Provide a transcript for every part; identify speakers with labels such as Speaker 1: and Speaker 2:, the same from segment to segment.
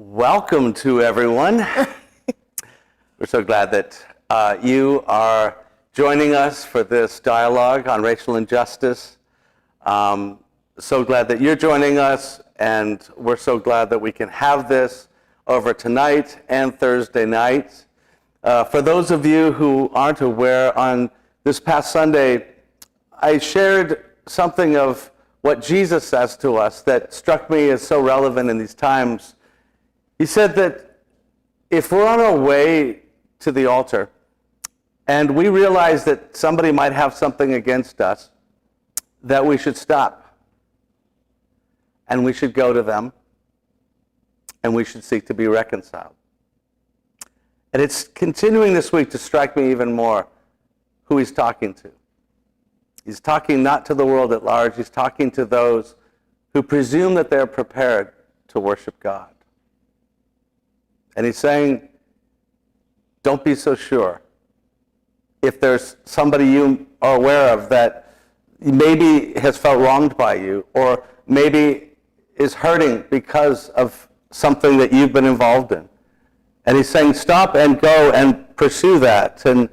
Speaker 1: Welcome to everyone. We're so glad that you are joining us for this dialogue on racial injustice. So glad that you're joining us, and we're so glad that we can have this over tonight and Thursday night. For those of you who aren't aware, on this past Sunday, I shared something of what Jesus says to us that struck me as so relevant in these times. He said that if we're on our way to the altar and we realize that somebody might have something against us, that we should stop and we should go to them and we should seek to be reconciled. And it's continuing this week to strike me even more who he's talking to. He's talking not to the world at large, he's talking to those who presume that they're prepared to worship God. And he's saying, don't be so sure. If there's somebody you are aware of that maybe has felt wronged by you, or maybe is hurting because of something that you've been involved in. And he's saying, stop and go and pursue that. And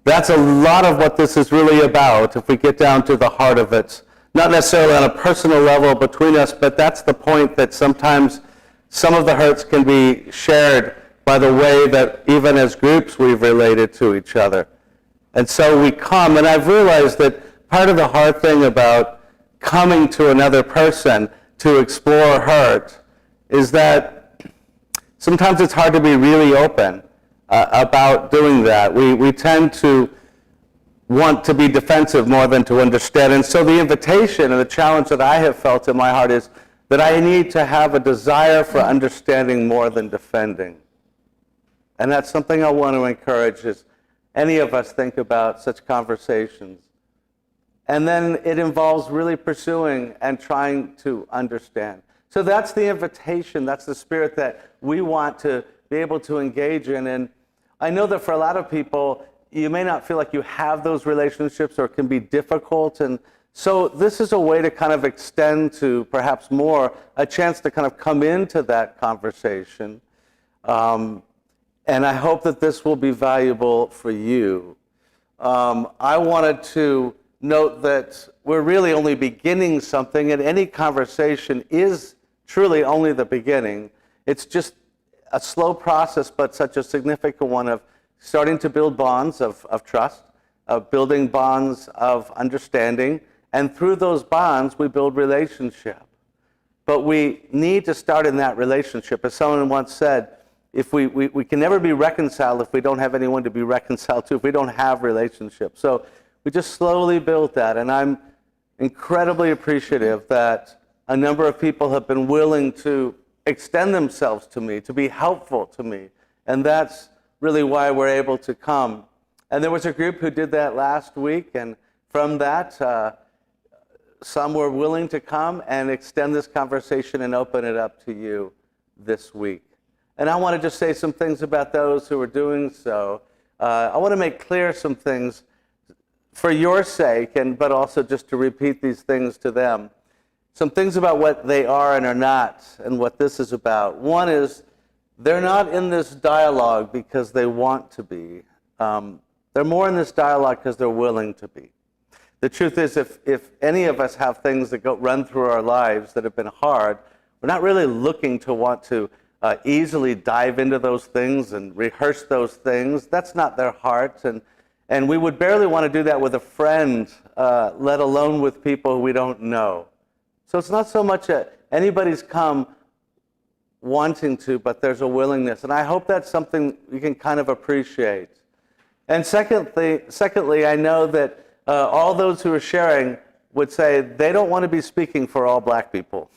Speaker 1: that's a lot of what this is really about, if we get down to the heart of it. Not necessarily on a personal level between us, but that's the point, that sometimes some of the hurts can be shared by the way that even as groups we've related to each other. And so we come, and I've realized that part of the hard thing about coming to another person to explore hurt is that sometimes it's hard to be really open about doing that. We tend to want to be defensive more than to understand. And so the invitation and the challenge that I have felt in my heart is that I need to have a desire for understanding more than defending. And that's something I want to encourage as any of us think about such conversations. And then it involves really pursuing and trying to understand. So that's the invitation, that's the spirit that we want to be able to engage in. And I know that for a lot of people, you may not feel like you have those relationships, or it can be difficult. And so this is a way to kind of extend to perhaps more a chance to kind of come into that conversation. And I hope that this will be valuable for you. I wanted to note that we're really only beginning something, and any conversation is truly only the beginning. It's just a slow process, but such a significant one, of starting to build bonds of trust, of building bonds of understanding, and through those bonds we build relationship. But we need to start in that relationship. As someone once said, if we can never be reconciled if we don't have anyone to be reconciled to, if we don't have relationships. So we just slowly built that, and I'm incredibly appreciative that a number of people have been willing to extend themselves to me, to be helpful to me, and that's really why we're able to come. And there was a group who did that last week, and from that, some were willing to come and extend this conversation and open it up to you this week. And I want to just say some things about those who are doing so. I want to make clear some things for your sake, but also just to repeat these things to them. Some things about what they are and are not, and what this is about. One is, they're not in this dialogue because they want to be. They're more in this dialogue because they're willing to be. The truth is, if any of us have things that run through our lives that have been hard, we're not really looking to want to easily dive into those things and rehearse those things. That's not their heart. And we would barely want to do that with a friend, let alone with people who we don't know. So it's not so much that anybody's come wanting to, but there's a willingness. And I hope that's something you can kind of appreciate. And secondly, I know that all those who are sharing would say they don't want to be speaking for all black people.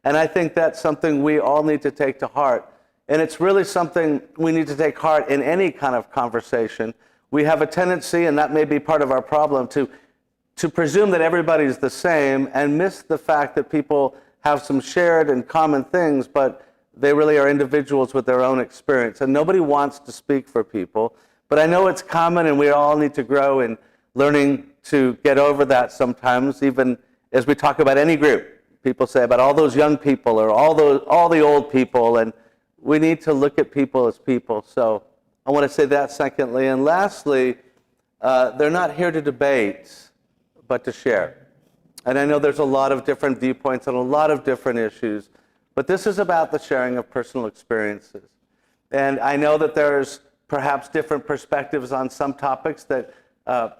Speaker 1: And I think that's something we all need to take to heart. And it's really something we need to take heart in any kind of conversation. We have a tendency, and that may be part of our problem, to presume that everybody's the same and miss the fact that people have some shared and common things, but they really are individuals with their own experience. And nobody wants to speak for people. But I know it's common, and we all need to grow in learning to get over that sometimes, even as we talk about any group. people say about all those young people or all the old people, and we need to look at people as people. So I want to say that secondly. And lastly, they're not here to debate, but to share. And I know there's a lot of different viewpoints on a lot of different issues, but this is about the sharing of personal experiences. And I know that there's perhaps different perspectives on some topics that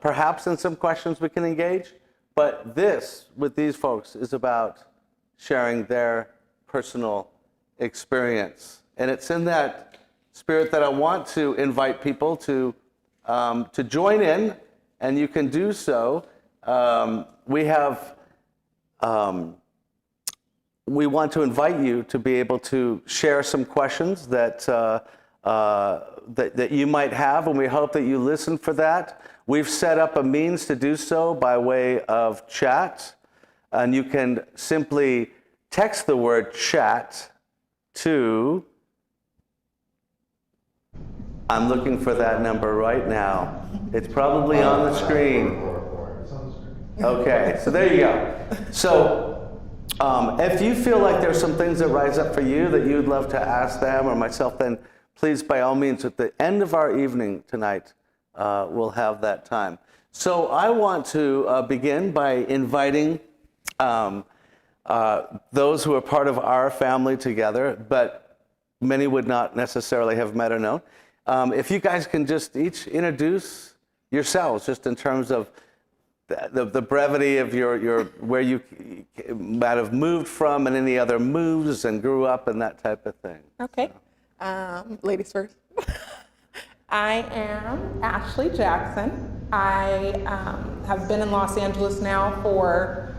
Speaker 1: perhaps in some questions we can engage, but this, with these folks, is about sharing their personal experience. And it's in that spirit that I want to invite people to join in, and you can do so. We want to invite you to be able to share some questions that you might have, and we hope that you listen for that. We've set up a means to do so by way of chat, and you can simply text the word chat to, I'm looking for that number right now. It's probably on the screen. Okay, so there you go. So if you feel like there's some things that rise up for you that you'd love to ask them or myself, then please, by all means, at the end of our evening tonight, we'll have that time. So I want to begin by inviting those who are part of our family together, but many would not necessarily have met or known. If you guys can just each introduce yourselves, just in terms of the brevity of your where you might have moved from and any other moves and grew up and that type of thing.
Speaker 2: Okay. Ladies first. I am Ashley Jackson. I have been in Los Angeles now for,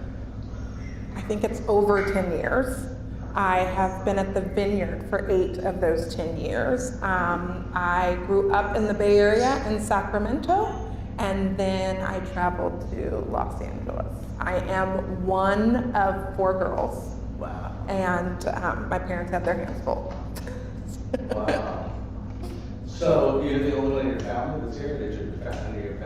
Speaker 2: I think it's over 10 years. I have been at the Vineyard for 8 of those 10 years. I grew up in the Bay Area in Sacramento, and then I traveled to Los Angeles. I am one of 4 girls.
Speaker 1: Wow.
Speaker 2: And my parents had their hands full.
Speaker 1: Wow. So you're the only one in your family that's here? Did your family move here?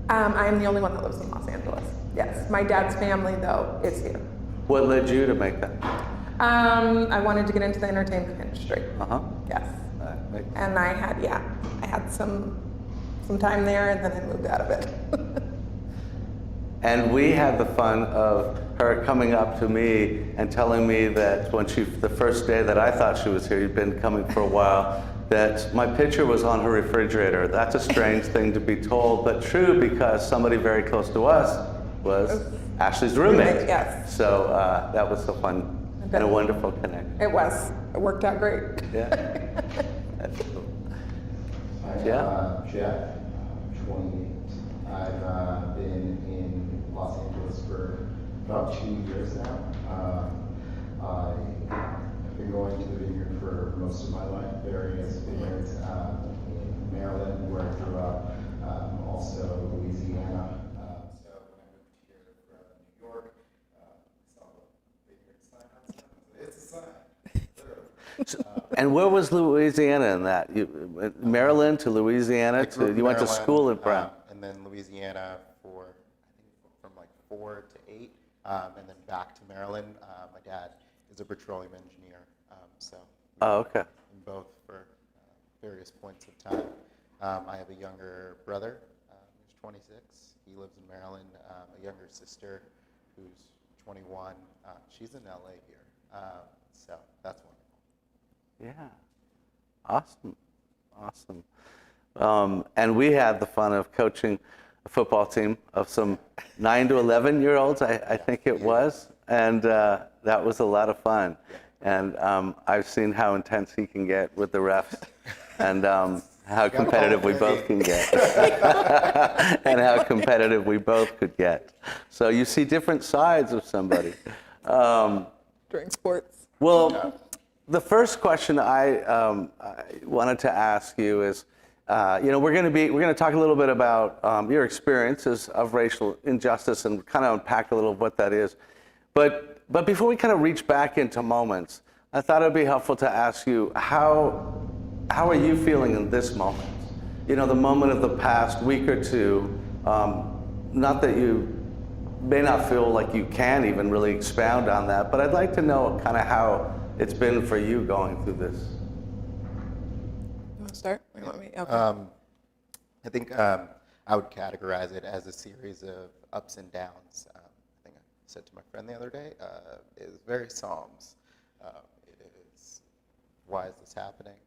Speaker 2: I am the only one that lives in Los Angeles. Yes. My dad's family, though, is here.
Speaker 1: What led you to make that?
Speaker 2: I wanted to get into the entertainment industry. Yes. And I had some time there, and then I moved out of it.
Speaker 1: And we had the fun of her coming up to me and telling me that the first day that I thought she was here, you'd been coming for a while, that my picture was on her refrigerator. That's a strange thing to be told, but true, because somebody very close to us was Ashley's roommate.
Speaker 2: Yes.
Speaker 1: So that was so fun and a wonderful connection.
Speaker 2: It was. It worked out great.
Speaker 1: Yeah. That's cool.
Speaker 3: I'm Jeff, 28. I've been in Los Angeles for about 2 years now. I've been going to the Vineyard for most of my life, various vineyards in Maryland, where I grew up, also Louisiana. So when I moved here from New York, I saw the vineyard sign outside. It's a sign, literally.
Speaker 1: And where was Louisiana in that? Maryland to Louisiana to, you went to school in Brown.
Speaker 3: And then Louisiana for, I think from like 4 to 8, and then back to Maryland. My dad is a petroleum engineer, so
Speaker 1: Oh, okay.
Speaker 3: in both for various points of time. I have a younger brother who's 26. He lives in Maryland. A younger sister who's 21. She's in LA here, so that's wonderful.
Speaker 1: Yeah. Awesome. And we had the fun of coaching a football team of some 9 to 11-year-olds, I think it was, and that was a lot of fun. And I've seen how intense he can get with the refs, and how competitive we both can get, and how competitive we both could get. So you see different sides of somebody.
Speaker 2: During sports.
Speaker 1: Well, the first question I wanted to ask you is, we're going to talk a little bit about your experiences of racial injustice and kind of unpack a little of what that is. But before we kind of reach back into moments, I thought it would be helpful to ask you, how are you feeling in this moment? The moment of the past week or two. Not that you may not feel like you can even really expound on that, but I'd like to know kind of how it's been for you going through this.
Speaker 2: You want to start? Or you want me? Okay.
Speaker 4: I think I would categorize it as a series of ups and downs. I think I said to my friend the other day, it is very Psalms. It is, why is this happening?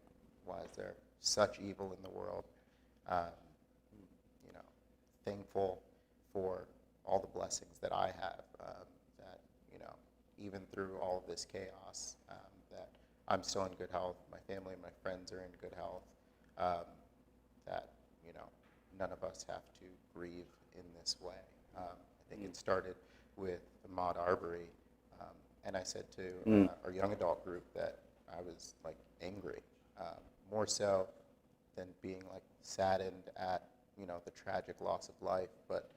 Speaker 4: Why is there such evil in the world? You know, thankful for all the blessings that I have, that, you know, even through all of this chaos, that I'm still in good health, my family and my friends are in good health, that, you know, none of us have to grieve in this way. I think it started with Ahmaud Arbery, and I said to our young adult group that I was like angry, more so than being like saddened at, you know, the tragic loss of life, but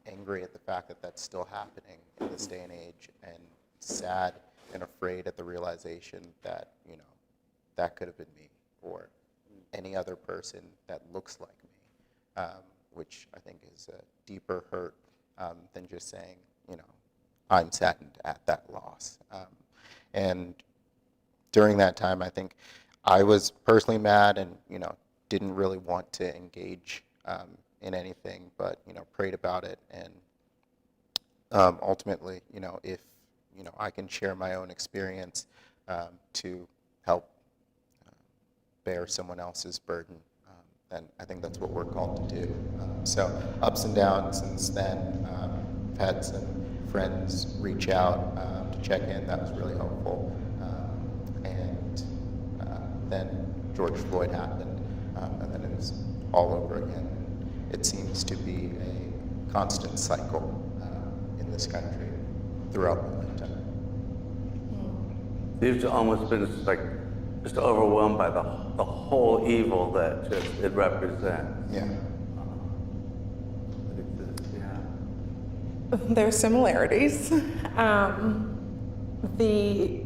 Speaker 4: angry at the fact that that's still happening in this day and age, and sad and afraid at the realization that, you know, that could have been me or any other person that looks like me, which I think is a deeper hurt than just saying, you know, I'm saddened at that loss. And during that time, I think I was personally mad and, you know, didn't really want to engage in anything, but, you know, prayed about it, and ultimately, you know, if, you know, I can share my own experience to help bear someone else's burden, then I think that's what we're called to do. So ups and downs since then. I've had some friends reach out to check in. That was really helpful. And then George Floyd happened, and then it was all over again. It seems to be a constant cycle in this country throughout my lifetime.
Speaker 1: You've almost been just overwhelmed by the whole evil that it represents.
Speaker 4: Yeah.
Speaker 1: Yeah.
Speaker 2: There's similarities. The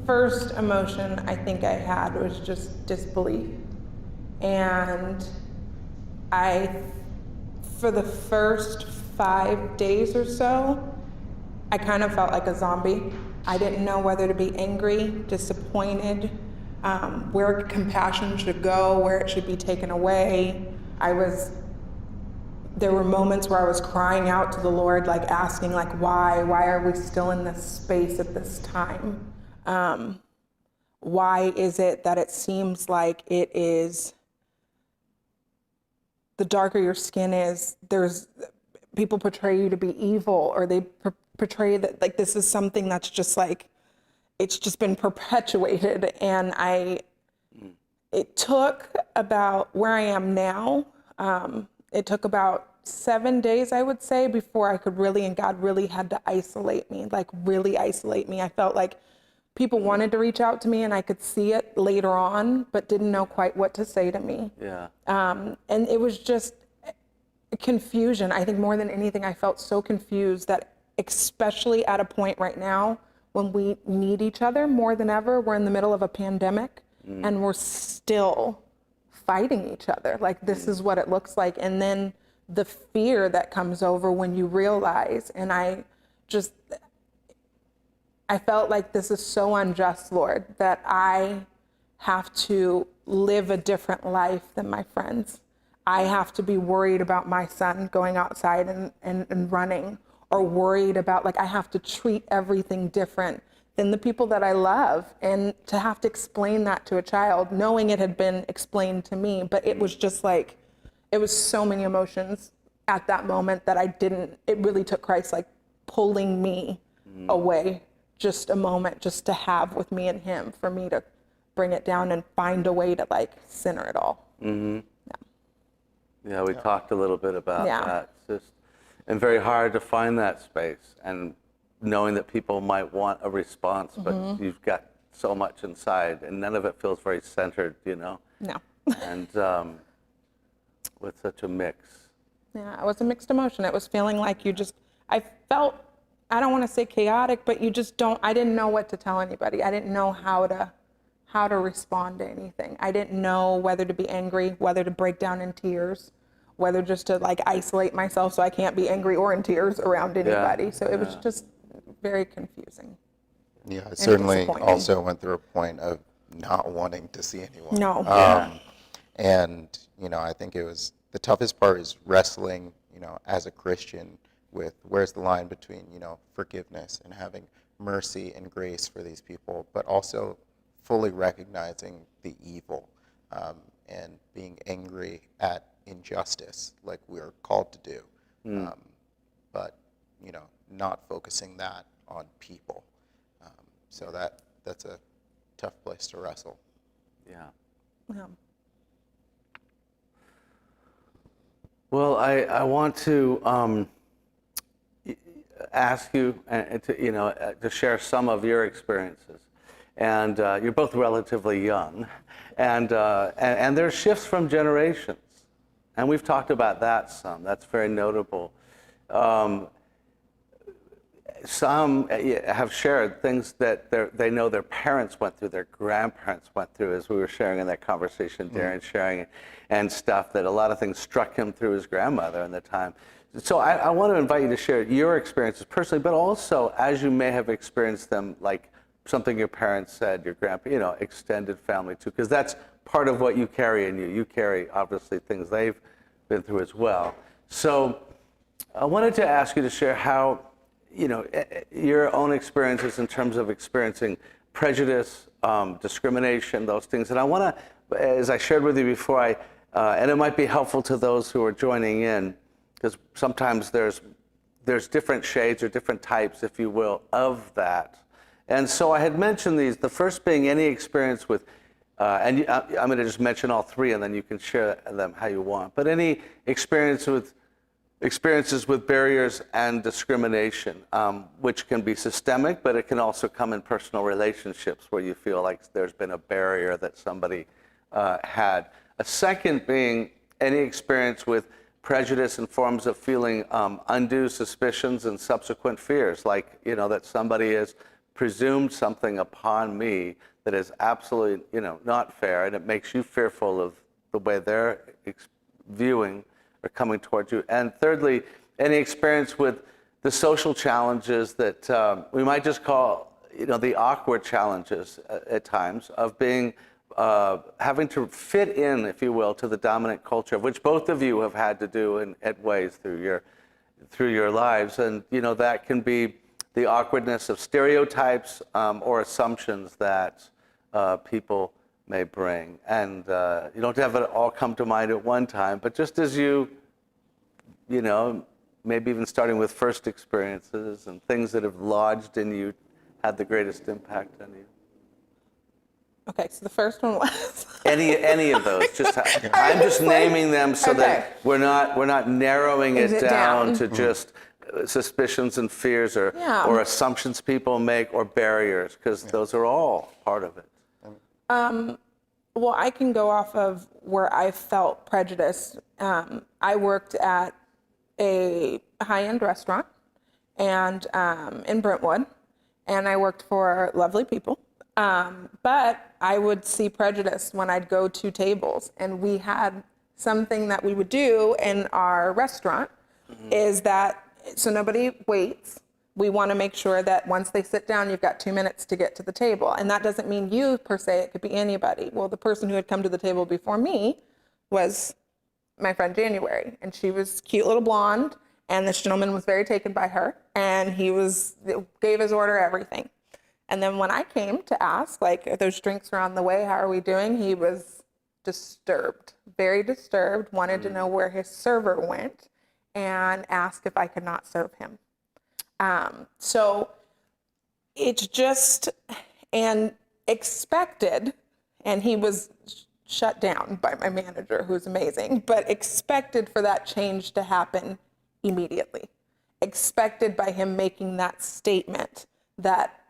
Speaker 2: first emotion I think I had was just disbelief. And for the first 5 days or so, I kind of felt like a zombie. I didn't know whether to be angry, disappointed, where compassion should go, where it should be taken away. There were moments where I was crying out to the Lord, like asking, like, why are we still in this space at this time? Why is it that it seems like it is, the darker your skin is, people portray you to be evil, or they portray that like this is something that's just like, it's just been perpetuated. And it took about where I am now, it took about 7 days, I would say, before I could really, and God really had to isolate me, like really isolate me. I felt like people wanted to reach out to me and I could see it later on, but didn't know quite what to say to me.
Speaker 1: Yeah.
Speaker 2: And it was just confusion. I think more than anything, I felt so confused that, especially at a point right now when we need each other more than ever, we're in the middle of a pandemic and we're still fighting each other. Like, this is what it looks like. And then the fear that comes over when you realize, and I felt like this is so unjust, Lord, that I have to live a different life than my friends. I have to be worried about my son going outside and running, or worried about, like, I have to treat everything different than the people that I love. And to have to explain that to a child, knowing it had been explained to me, but it was just like, it was so many emotions at that moment that it really took Christ, like, pulling me away just a moment, just to have with me and him, for me to bring it down and find a way to, like, center it all.
Speaker 1: Mm-hmm. Yeah, we talked a little bit about that. It's just, and very hard to find that space, and knowing that people might want a response, but you've got so much inside, and none of it feels very centered, you know?
Speaker 2: No.
Speaker 1: And with such a mix.
Speaker 2: Yeah, it was a mixed emotion. It was feeling like I felt, I don't want to say chaotic, but I didn't know what to tell anybody. I didn't know how to respond to anything. I didn't know whether to be angry, whether to break down in tears, whether just to like isolate myself so I can't be angry or in tears around anybody. So it was just very confusing.
Speaker 4: Yeah, I certainly
Speaker 2: disappointing.
Speaker 4: also went through a point of not wanting to see anyone.
Speaker 2: No.
Speaker 4: And, you know, I think it was, the toughest part is wrestling, you know, as a Christian with where's the line between, you know, forgiveness and having mercy and grace for these people, but also fully recognizing the evil and being angry at injustice like we're called to do. But, you know, not focusing that on people. So that's a tough place to wrestle.
Speaker 1: Yeah.
Speaker 2: Yeah.
Speaker 1: Well, I want to ask you, to share some of your experiences. And you're both relatively young, and there's shifts from generations, and we've talked about that some. That's very notable. Some have shared things that they know their parents went through, their grandparents went through, as we were sharing in that conversation, Darren sharing, and stuff that a lot of things struck him through his grandmother in the time. So I want to invite you to share your experiences personally, but also as you may have experienced them, like something your parents said, your grandpa, extended family too, because that's part of what you carry in you. You carry, obviously, things they've been through as well. So I wanted to ask you to share how, your own experiences in terms of experiencing prejudice, discrimination, those things. And I want to, as I shared with you before, and it might be helpful to those who are joining in, because sometimes there's different shades or different types, if you will, of that. And so I had mentioned these, the first being any experience with, I'm going to just mention all three, and then you can share them how you want. But any experiences with barriers and discrimination, which can be systemic, but it can also come in personal relationships where you feel like there's been a barrier that somebody had. A second being any experience with prejudice and forms of feeling undue suspicions and subsequent fears, like, that somebody has presumed something upon me that is absolutely, not fair, and it makes you fearful of the way they're viewing or coming towards you. And thirdly, any experience with the social challenges that we might just call, the awkward challenges at times of being, having to fit in, if you will, to the dominant culture, which both of you have had to do in ways through your lives. And, that can be the awkwardness of stereotypes or assumptions that people may bring. And you don't have it all come to mind at one time, but just as you maybe even starting with first experiences and things that have lodged in you, had the greatest impact on you.
Speaker 2: Okay, so the first one was
Speaker 1: any of those. I'm just naming them so that we're not narrowing it down to just suspicions and fears or assumptions people make or barriers, because those are all part of it.
Speaker 2: Well, I can go off of where I felt prejudice. I worked at a high-end restaurant and in Brentwood, and I worked for lovely people. But I would see prejudice when I'd go to tables, and we had something that we would do in our restaurant is that, so nobody waits. We want to make sure that once they sit down, you've got 2 minutes to get to the table. And that doesn't mean you per se, it could be anybody. Well, the person who had come to the table before me was my friend January, and she was cute little blonde, and this gentleman was very taken by her, and he gave his order, everything. And then when I came to ask, like, if those drinks are on the way, how are we doing? He was disturbed, very disturbed, wanted to know where his server went, and asked if I could not serve him. So it's just, and expected, and he was shut down by my manager, who's amazing, but expected for that change to happen immediately. Expected by him making that statement that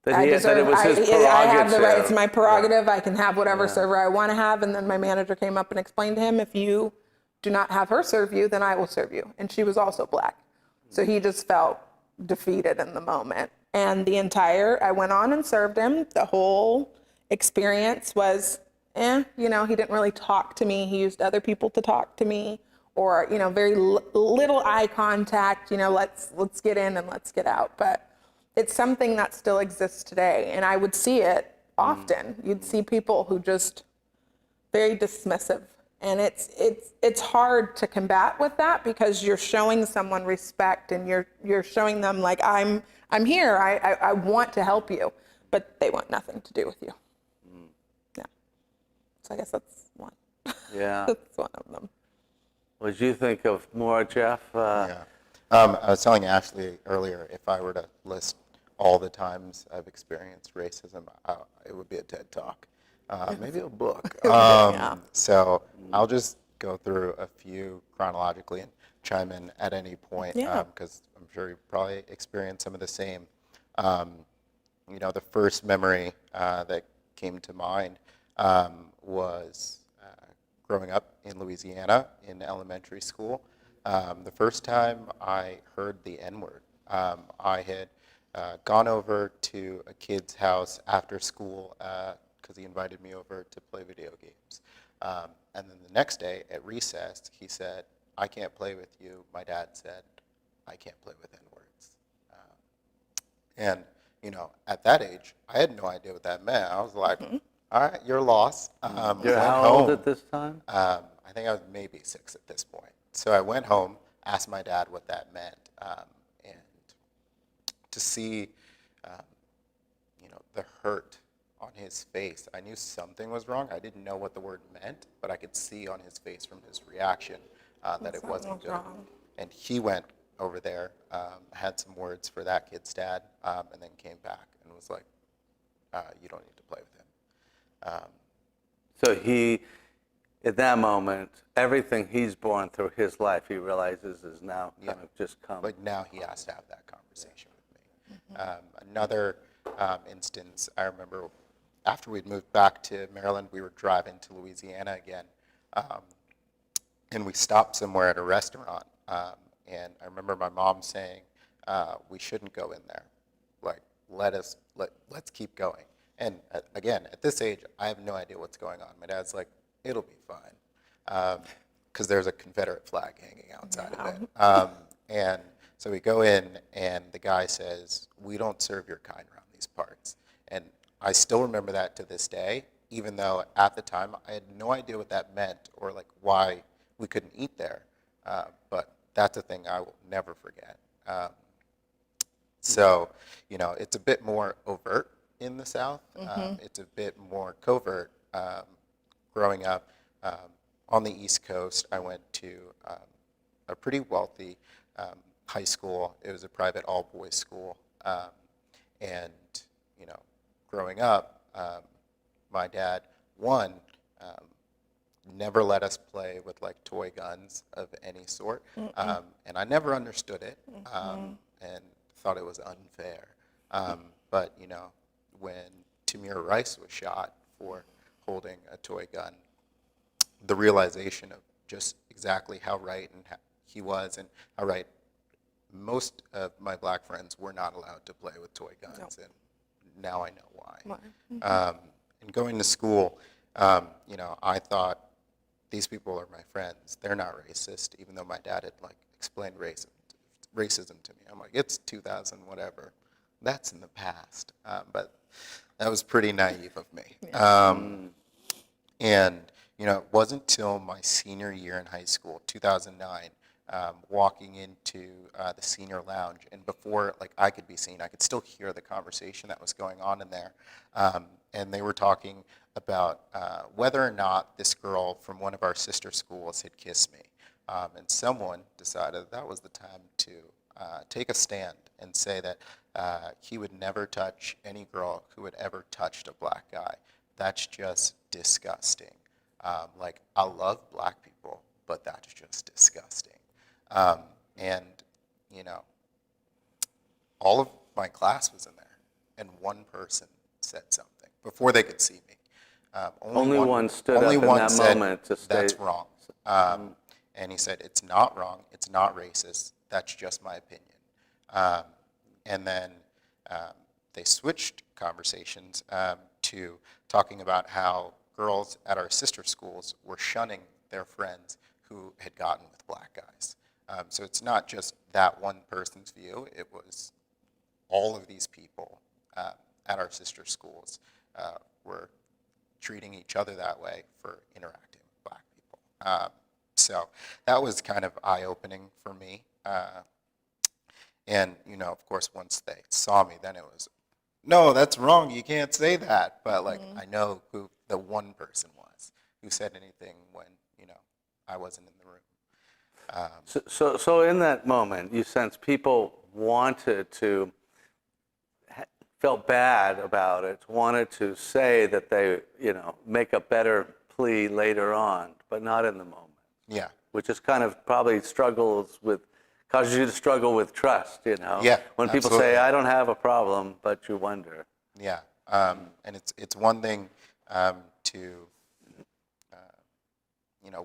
Speaker 2: I deserve,
Speaker 1: it was his prerogative.
Speaker 2: I have the right, it's my prerogative, I can have whatever server I want to have. And then my manager came up and explained to him, if you do not have her serve you, then I will serve you. And she was also Black. So he just felt defeated in the moment. And I went on and served him. The whole experience was, he didn't really talk to me. He used other people to talk to me, or, very little eye contact, let's get in and let's get out. But it's something that still exists today. And I would see it often. You'd see people who just very dismissive. And it's hard to combat with that, because you're showing someone respect, and you're showing them, like, I'm here, I want to help you, but they want nothing to do with you. Yeah. So I guess that's one.
Speaker 1: Yeah.
Speaker 2: That's one of them.
Speaker 1: Would you think of more, Jeff?
Speaker 4: Yeah. I was telling Ashley earlier, if I were to list all the times I've experienced racism, it would be a TED Talk. Maybe a book.
Speaker 2: Yeah.
Speaker 4: So I'll just go through a few chronologically and chime in at any point,
Speaker 2: Yeah.
Speaker 4: because I'm sure you probably experienced some of the same. The first memory that came to mind was growing up in Louisiana in elementary school. The first time I heard the N-word, I had gone over to a kid's house after school because he invited me over to play video games. And then the next day at recess, he said, "I can't play with you." My dad said, "I can't play with N-words." And, at that age, I had no idea what that meant. I was like, all right, you're lost.
Speaker 1: You're how old at this time?
Speaker 4: I think I was maybe 6 at this point. So I went home, asked my dad what that meant, and to see, the hurt on his face, I knew something was wrong. I didn't know what the word meant, but I could see on his face from his reaction that it wasn't good.
Speaker 2: Wrong.
Speaker 4: And he went over there, had some words for that kid's dad, and then came back and was like, "You don't need to play with him."
Speaker 1: So he, at that moment, everything he's born through his life, he realizes is now kind of just come.
Speaker 4: Like now he has to have that conversation with me. Another instance, I remember after we'd moved back to Maryland, we were driving to Louisiana again, and we stopped somewhere at a restaurant, and I remember my mom saying, "We shouldn't go in there. Like, let's keep going." And again, at this age, I have no idea what's going on. My dad's like, "It'll be fine," because there's a Confederate flag hanging outside of it. And so we go in, and the guy says, "We don't serve your kind around these parts." And I still remember that to this day, even though at the time I had no idea what that meant or like why we couldn't eat there. But that's a thing I will never forget. So, it's a bit more overt in the South. It's a bit more covert. Growing up on the East Coast, I went to a pretty wealthy high school. It was a private all-boys school. And, growing up, my dad, never let us play with like toy guns of any sort. And I never understood it and thought it was unfair. But, when Tamir Rice was shot for holding a toy gun, the realization of just exactly how right he was and how right most of my black friends were not allowed to play with toy guns. And now I know why. And going to school, I thought these people are my friends. They're not racist, even though my dad had like explained racism to me. I'm like, it's 2000, whatever. That's in the past. But that was pretty naive of me. And, it wasn't till my senior year in high school, 2009, walking into the senior lounge, and before like I could be seen, I could still hear the conversation that was going on in there. And they were talking about whether or not this girl from one of our sister schools had kissed me. And someone decided that was the time to take a stand and say that he would never touch any girl who had ever touched a black guy. That's just disgusting. Like, I love black people, but that's just disgusting. And, all of my class was in there, and one person said something before they could see me.
Speaker 1: Only one stood
Speaker 4: only
Speaker 1: up in
Speaker 4: one
Speaker 1: that
Speaker 4: said,
Speaker 1: moment to
Speaker 4: "That's
Speaker 1: state-
Speaker 4: wrong." And he said, "It's not wrong. It's not racist. That's just my opinion." And then they switched conversations to talking about how girls at our sister schools were shunning their friends who had gotten with black guys. So it's not just that one person's view, it was all of these people at our sister schools were treating each other that way for interacting with black people. So that was kind of eye-opening for me. And, of course, once they saw me, then it was, no, that's wrong, you can't say that. But, like, I know who the one person was who said anything when, I wasn't in the room.
Speaker 1: So in that moment, you sense people wanted to, felt bad about it, wanted to say that they, make a better plea later on, but not in the moment.
Speaker 4: Yeah.
Speaker 1: Which is kind of probably causes you to struggle with trust,
Speaker 4: Yeah,
Speaker 1: when people
Speaker 4: absolutely.
Speaker 1: say, I don't have a problem, but you wonder.
Speaker 4: Yeah, and it's one thing to,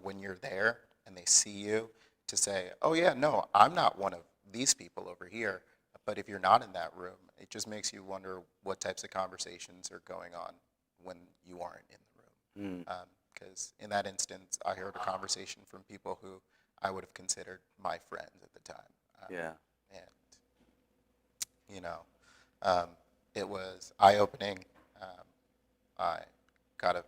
Speaker 4: when you're there and they see you, to say, oh yeah, no, I'm not one of these people over here. But if you're not in that room, it just makes you wonder what types of conversations are going on when you aren't in the room. Because in that instance, I heard a conversation from people who I would have considered my friends at the time.
Speaker 1: Yeah.
Speaker 4: And, it was eye-opening. I got a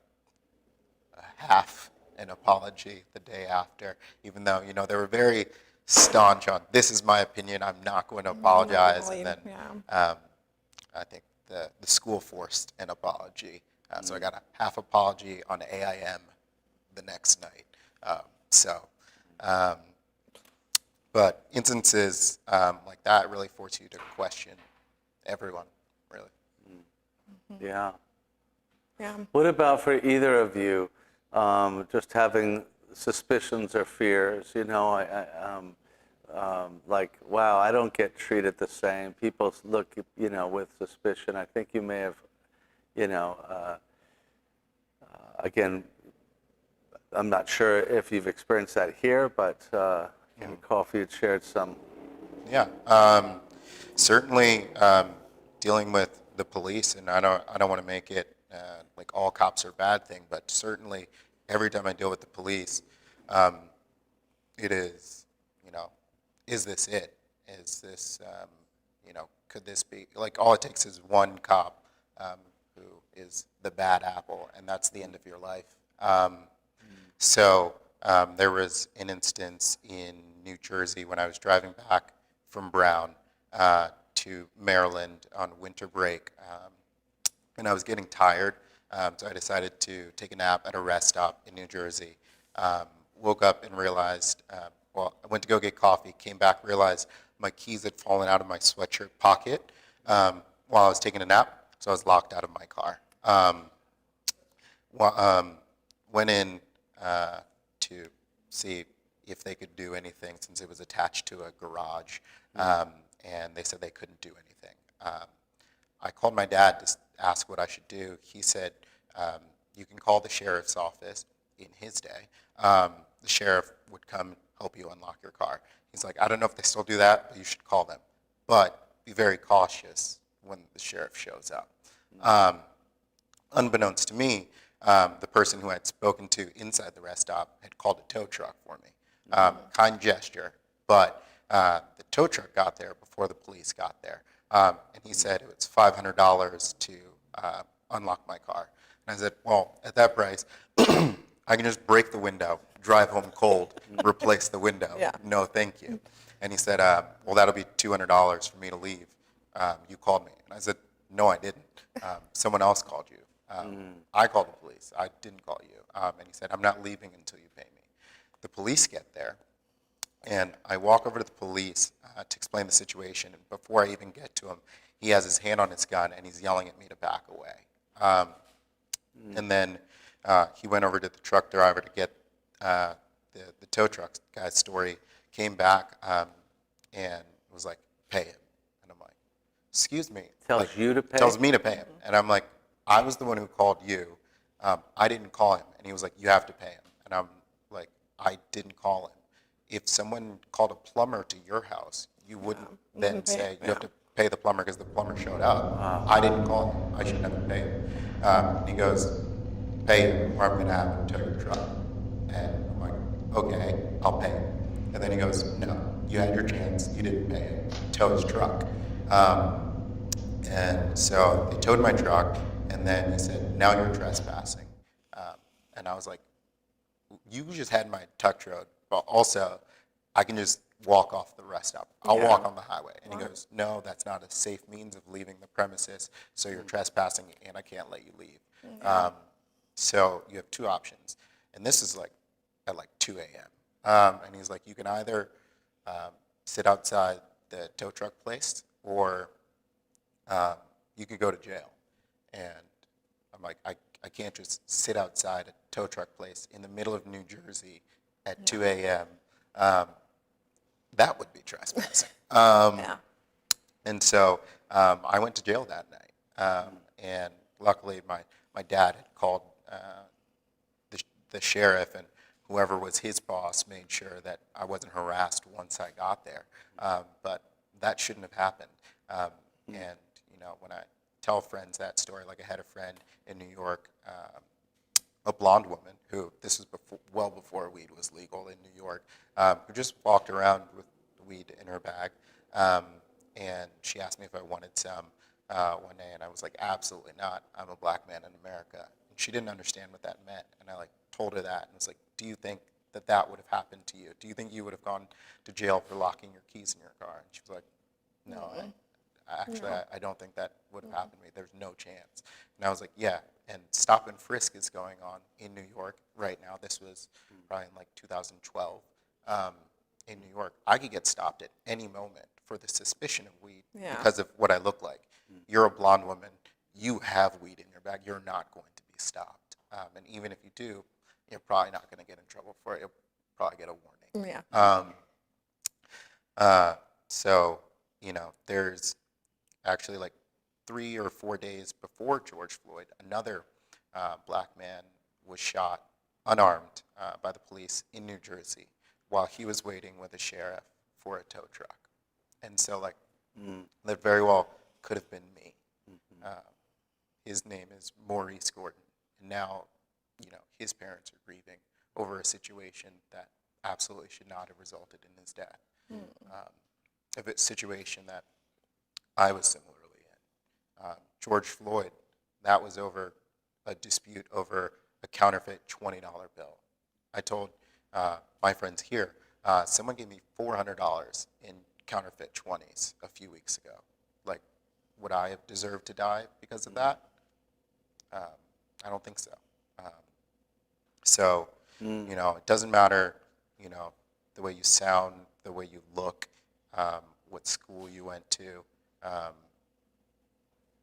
Speaker 4: half an apology the day after, even though, they were very staunch on, this is my opinion, I'm not going to apologize. And then I think the school forced an apology. So I got a half apology on AIM the next night. But instances like that really force you to question everyone, really.
Speaker 1: Yeah.
Speaker 2: Yeah.
Speaker 1: What about for either of you, just having suspicions or fears? Like, wow, I don't get treated the same. People look, with suspicion. I think you may have, again, I'm not sure if you've experienced that here, but I recall if you'd shared some.
Speaker 4: Yeah, certainly dealing with the police, and I don't want to make it like all cops are a bad thing, but certainly every time I deal with the police, it is, is this it? Is this, could this be, like, all it takes is one cop who is the bad apple, and that's the end of your life. So there was an instance in New Jersey when I was driving back from Brown to Maryland on winter break, and I was getting tired, so I decided to take a nap at a rest stop in New Jersey. Woke up and realized, I went to go get coffee, came back, realized my keys had fallen out of my sweatshirt pocket while I was taking a nap, so I was locked out of my car. Went in to see if they could do anything since it was attached to a garage, and they said they couldn't do anything. I called my dad to ask what I should do. He said, you can call the sheriff's office. In his day, the sheriff would come help you unlock your car. He's like, I don't know if they still do that, but you should call them. But be very cautious when the sheriff shows up. Unbeknownst to me, the person who I had spoken to inside the rest stop had called a tow truck for me. Kind gesture, but the tow truck got there before the police got there. And he said it was $500 to unlock my car. And I said, well, at that price, I can just break the window, drive home cold, replace the window.
Speaker 2: Yeah.
Speaker 4: No, thank you. And he said, well, that'll be $200 for me to leave. You called me. And I said, no, I didn't. Someone else called you. I called the police. I didn't call you. And he said, I'm not leaving until you pay me. The police get there, and I walk over to the police to explain the situation. And before I even get to him, he has his hand on his gun, and he's yelling at me to back away. And then he went over to the truck driver to get the tow truck guy's story, came back and was like, pay him. And I'm like, excuse me.
Speaker 1: Tells you to pay?
Speaker 4: Tells me to pay him. And I'm like, I was the one who called you. I didn't call him. And he was like, you have to pay him. And I'm like, I didn't call him. If someone called a plumber to your house, you wouldn't then say, you have to pay the plumber because the plumber showed up. I didn't call him. I shouldn't have to pay him. And he goes, pay him or I'm going to have to tow your truck. And I'm like, okay, I'll pay it. And then he goes, no, you had your chance, you didn't pay it. Tow his truck. And so they towed my truck, and then he said, now you're trespassing. And I was like, you just had my tuck truck, but also I can just walk off the rest stop. I'll walk on the highway. And he goes, no, that's not a safe means of leaving the premises, so you're trespassing and I can't let you leave. So you have two options. And this is like at like 2 a.m. And he's like, you can either sit outside the tow truck place or you could go to jail. And I'm like, I can't just sit outside a tow truck place in the middle of New Jersey at 2 a.m. That would be trespassing. And so I went to jail that night. And luckily my dad had called the sheriff, and whoever was his boss made sure that I wasn't harassed once I got there. But that shouldn't have happened. And when I tell friends that story, like I had a friend in New York, a blonde woman who, this was well before weed was legal in New York, who just walked around with weed in her bag. And she asked me if I wanted some one day, and I was like, absolutely not. I'm a black man in America. And she didn't understand what that meant. And I told her that, and was like, do you think that would have happened to you? Do you think you would have gone to jail for locking your keys in your car? And she was like, no, I don't think that would have happened to me. There's no chance. And I was like, yeah. And stop and frisk is going on in New York right now. This was probably in 2012 in New York. I could get stopped at any moment for the suspicion of weed because of what I look like. You're a blonde woman. You have weed in your bag. You're not going to be stopped. And even if you do, you're probably not going to get in trouble for it. You'll probably get a warning. So, there's actually 3 or 4 days before George Floyd, another black man was shot unarmed by the police in New Jersey while he was waiting with a sheriff for a tow truck. And so that very well could have been me. His name is Maurice Gordon. And now, his parents are grieving over a situation that absolutely should not have resulted in his death. A situation that I was similarly in. George Floyd, that was over a dispute over a counterfeit $20 bill. I told my friends here, someone gave me $400 in counterfeit 20s a few weeks ago. Would I have deserved to die because of that? I don't think so. So, it doesn't matter, the way you sound, the way you look, what school you went to.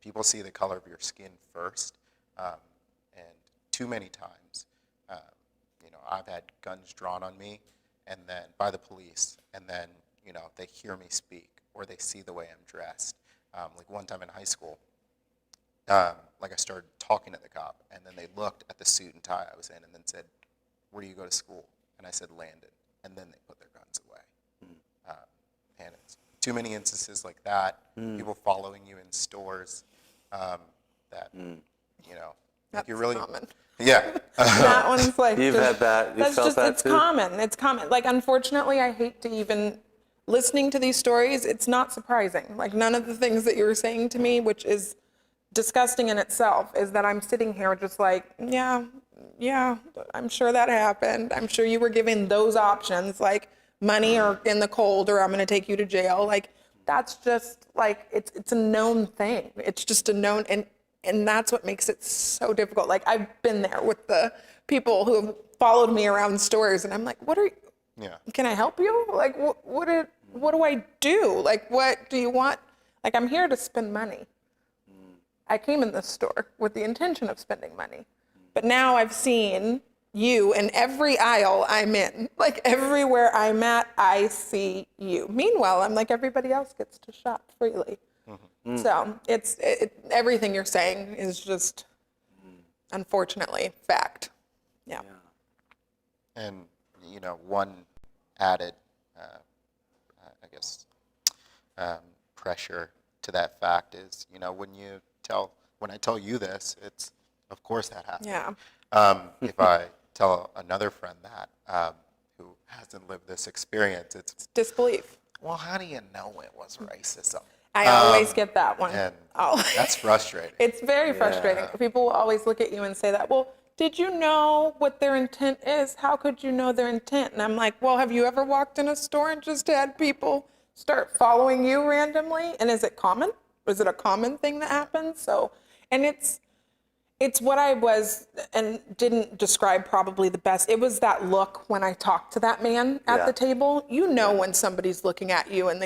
Speaker 4: People see the color of your skin first, and too many times, I've had guns drawn on me, and then by the police, and then they hear me speak or they see the way I'm dressed. One time in high school, I started talking to the cop, and then they looked at the suit and tie I was in, and then said, "Where do you go to school?" And I said, "Landon," and then they put their guns away. And it's too many instances like that. People following you in stores. That
Speaker 2: That's
Speaker 4: you're really
Speaker 2: common.
Speaker 4: yeah.
Speaker 2: That one's
Speaker 1: You've had that. You felt that
Speaker 2: it's
Speaker 1: too?
Speaker 2: common. It's common. Unfortunately, I hate to even listening to these stories. It's not surprising. None of the things that you were saying to me, which is disgusting in itself, is that I'm sitting here just yeah, I'm sure that happened. I'm sure you were given those options, money or in the cold, or I'm going to take you to jail. That's just it's a known thing. It's just a known, and that's what makes it so difficult. I've been there with the people who have followed me around stores, and I'm like, what are you?
Speaker 4: Yeah.
Speaker 2: Can I help you? What do I do? What do you want? I'm here to spend money. I came in this store with the intention of spending money, but now I've seen you in every aisle I'm in. Everywhere I'm at, I see you. Meanwhile, I'm everybody else gets to shop freely. So everything you're saying is just, unfortunately, fact. Yeah.
Speaker 4: And one added, I guess, pressure to that fact is, when I tell you this, it's of course that happened.
Speaker 2: Yeah.
Speaker 4: If I tell another friend that, who hasn't lived this experience, it's,
Speaker 2: Disbelief.
Speaker 4: well, how do you know it was racism?
Speaker 2: I always get that one.
Speaker 4: And
Speaker 2: Oh.
Speaker 4: that's frustrating.
Speaker 2: It's very frustrating. People will always look at you and say that, well, did you know what their intent is? How could you know their intent? And I'm like, well, have you ever walked in a store and just had people start following you randomly? And is it common? Is it a common thing that happens? So, and it's what I was and didn't describe probably the best. It was that look when I talked to that man at
Speaker 1: Yeah.
Speaker 2: the table. You know when somebody's looking at you and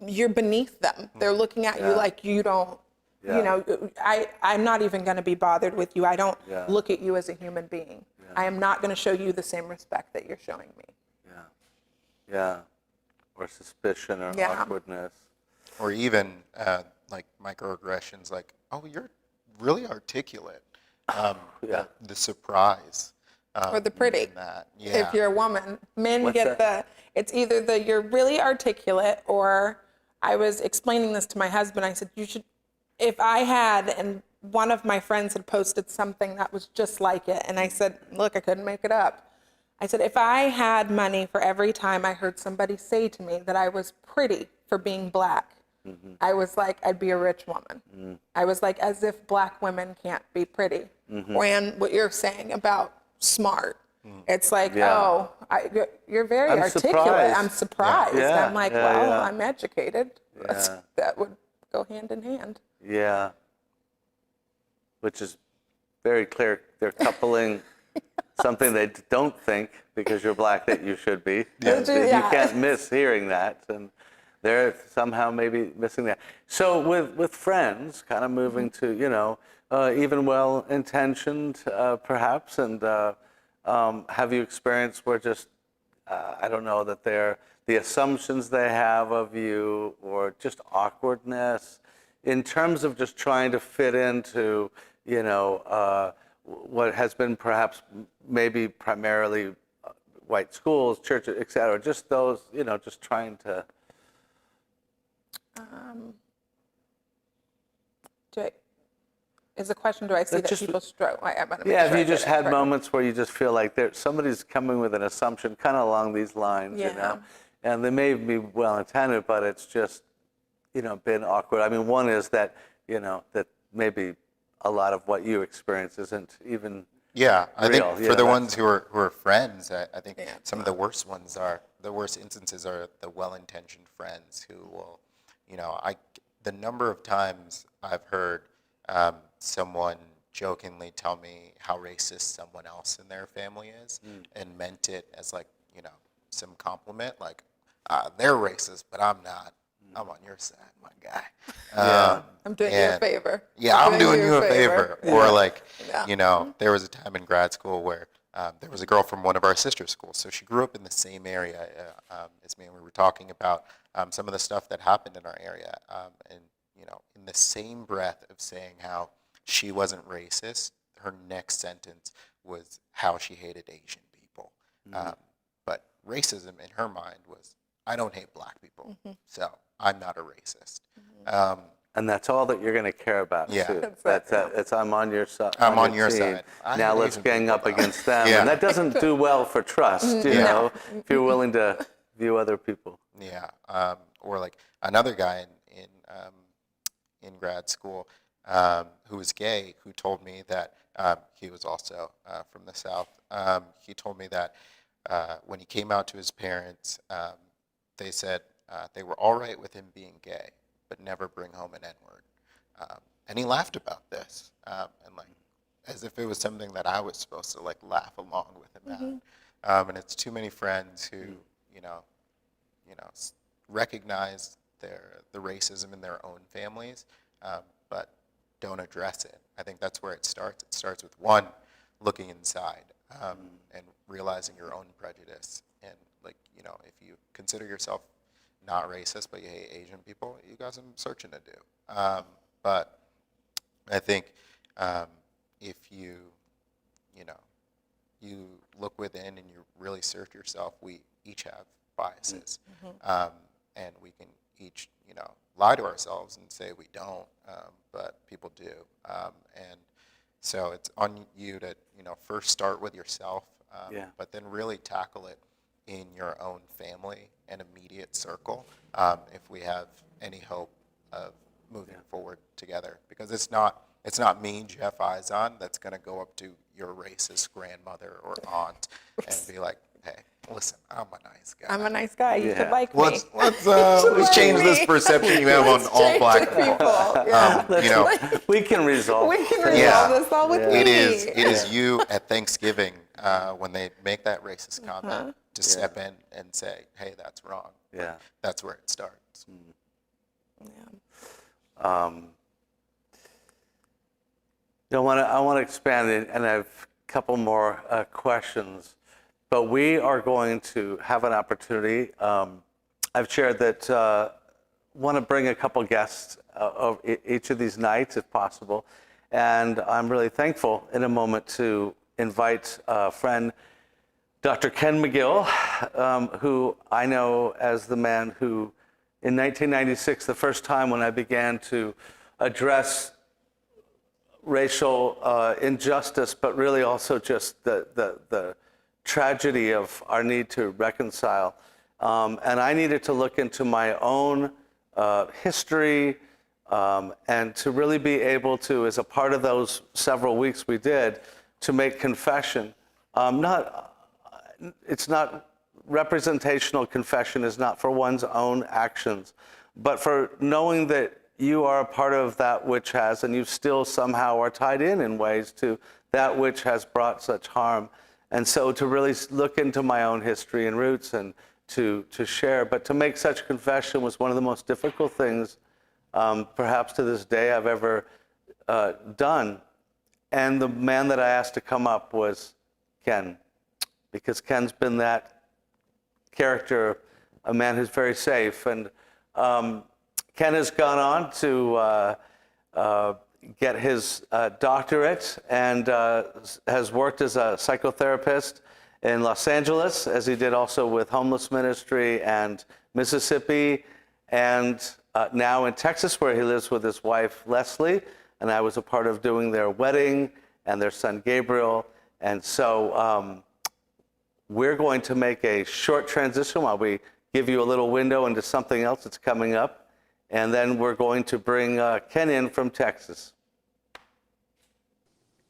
Speaker 2: you're beneath them. They're looking at you like you don't, you know, I'm not even going to be bothered with you. I don't look at you as a human being. I am not going to show you the same respect that you're showing me.
Speaker 1: Yeah. Or suspicion or awkwardness.
Speaker 4: Or even like microaggressions, like, oh, you're really articulate. The surprise.
Speaker 2: Or the pretty.
Speaker 4: in that.
Speaker 2: If you're a woman, men
Speaker 1: What's
Speaker 2: get
Speaker 1: that?
Speaker 2: it's either you're really articulate, or I was explaining this to my husband. I said, if I had, and one of my friends had posted something that was just like it, and I said, look, I couldn't make it up. I said, if I had money for every time I heard somebody say to me that I was pretty for being black, I was like, I'd be a rich woman. I was like, as if black women can't be pretty. And what you're saying about smart, it's like, you're very
Speaker 1: I'm
Speaker 2: articulate.
Speaker 1: surprised.
Speaker 2: I'm surprised.
Speaker 1: Yeah,
Speaker 2: I'm like,
Speaker 1: yeah,
Speaker 2: well,
Speaker 1: yeah.
Speaker 2: I'm educated.
Speaker 1: Yeah.
Speaker 2: That would go hand in hand.
Speaker 1: Yeah. Which is very clear. They're coupling something they don't think because you're black that you should be. You can't miss hearing that. And they're somehow maybe missing that. So with friends, kind of moving to, you know, even well-intentioned perhaps, and have you experienced where just, I don't know, that they're, the assumptions they have of you, or just awkwardness in terms of just trying to fit into, you know, what has been perhaps maybe primarily white schools, churches, et cetera, just those, you know, just trying to...
Speaker 2: Is the question, do I see that
Speaker 1: just-
Speaker 2: people struggle?
Speaker 1: Yeah, have you just had moments where you just feel like somebody's coming with an assumption kind of along these lines, you know? And they may be well-intended, but it's just, you know, been awkward. I mean, one is that, you know, that maybe a lot of what you experience isn't even
Speaker 4: I think
Speaker 1: real.
Speaker 4: for the ones who are friends, I think some of the worst instances are the well-intentioned friends who will, you know, the number of times I've heard someone jokingly tell me how racist someone else in their family is, and meant it as, like, you know, some compliment, like, they're racist, but I'm not. I'm on your side, my guy.
Speaker 2: I'm doing you a favor.
Speaker 4: I'm doing you a favor. Or like,
Speaker 2: Yeah.
Speaker 4: you know, there was a time in grad school where there was a girl from one of our sister schools. So she grew up in the same area as me, and we were talking about some of the stuff that happened in our area. And, you know, in the same breath of saying how she wasn't racist, her next sentence was how she hated Asian people. But racism in her mind was, I don't hate black people, so I'm not a racist.
Speaker 1: And that's all that you're going to care about,
Speaker 4: Yeah.
Speaker 1: too. It's I'm on your side.
Speaker 4: I'm on your
Speaker 1: team.
Speaker 4: side. I
Speaker 1: Now
Speaker 4: hate
Speaker 1: let's
Speaker 4: Asian
Speaker 1: gang
Speaker 4: people,
Speaker 1: up
Speaker 4: though.
Speaker 1: against them.
Speaker 4: Yeah.
Speaker 1: And that doesn't do well for trust, you know, if you're willing to view other people.
Speaker 4: Yeah, or like another guy in grad school who was gay, who told me that he was also from the South. He told me that when he came out to his parents, they said they were all right with him being gay, but never bring home an N-word. And he laughed about this, and like as if it was something that I was supposed to like laugh along with him at. And it's too many friends who, you know, recognize the racism in their own families, but don't address it. I think that's where it starts. It starts with one, looking inside and realizing your own prejudice. And like, you know, if you consider yourself not racist, but you hate Asian people, you got some searching to do. But I think if you look within and you really search yourself, we each have biases. And we can each, you know, lie to ourselves and say we don't, but people do. And so it's on you to, you know, first start with yourself, but then really tackle it in your own family and immediate circle, if we have any hope of moving forward together. Because it's not me, Jeff Izon, that's going to go up to your racist grandmother or aunt and be like, hey, listen, I'm a nice guy.
Speaker 2: I'm a nice guy. You should
Speaker 1: Yeah.
Speaker 2: like me.
Speaker 4: Let's change this perception you have on all black people.
Speaker 2: Yeah.
Speaker 4: You know,
Speaker 1: We can resolve.
Speaker 2: We can resolve
Speaker 4: Yeah.
Speaker 2: this all with me.
Speaker 4: it is you at Thanksgiving when they make that racist comment to step in and say, hey, that's wrong.
Speaker 1: Yeah.
Speaker 4: That's where it starts.
Speaker 2: Yeah.
Speaker 1: I want to expand it, and I have a couple more questions. But we are going to have an opportunity. I've shared that want to bring a couple guests of each of these nights, if possible. And I'm really thankful in a moment to invite a friend, Dr. Ken McGill, who I know as the man who, in 1996, the first time when I began to address racial injustice, but really also just the tragedy of our need to reconcile. And I needed to look into my own history and to really be able to, as a part of those several weeks we did, to make confession. It's not representational confession is not for one's own actions, but for knowing that you are a part of that which has, and you still somehow are tied in ways to that which has brought such harm. And so to really look into my own history and roots and to share, but to make such confession was one of the most difficult things, perhaps to this day, I've ever done. And the man that I asked to come up was Ken, because Ken's been that character, a man who's very safe. And Ken has gone on to get his doctorate and has worked as a psychotherapist in Los Angeles, as he did also with homeless ministry and Mississippi, and now in Texas, where he lives with his wife, Leslie, and I was a part of doing their wedding and their son, Gabriel. And so we're going to make a short transition while we give you a little window into something else that's coming up. And then we're going to bring Ken in from Texas.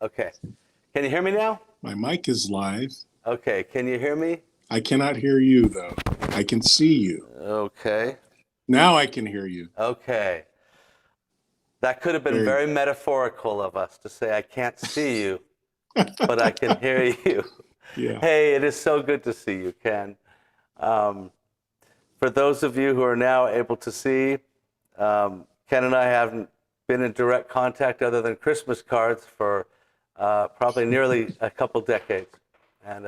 Speaker 1: Okay. Can you hear me now?
Speaker 5: My mic is live.
Speaker 1: Okay. Can you hear me?
Speaker 5: I cannot hear you, though. I can see you.
Speaker 1: Okay.
Speaker 5: Now I can hear you.
Speaker 1: Okay. That could have been very metaphorical of us to say, I can't see you, but I can hear you.
Speaker 5: Yeah.
Speaker 1: Hey, it is so good to see you, Ken. For those of you who are now able to see, Ken and I haven't been in direct contact other than Christmas cards for probably nearly a couple decades. And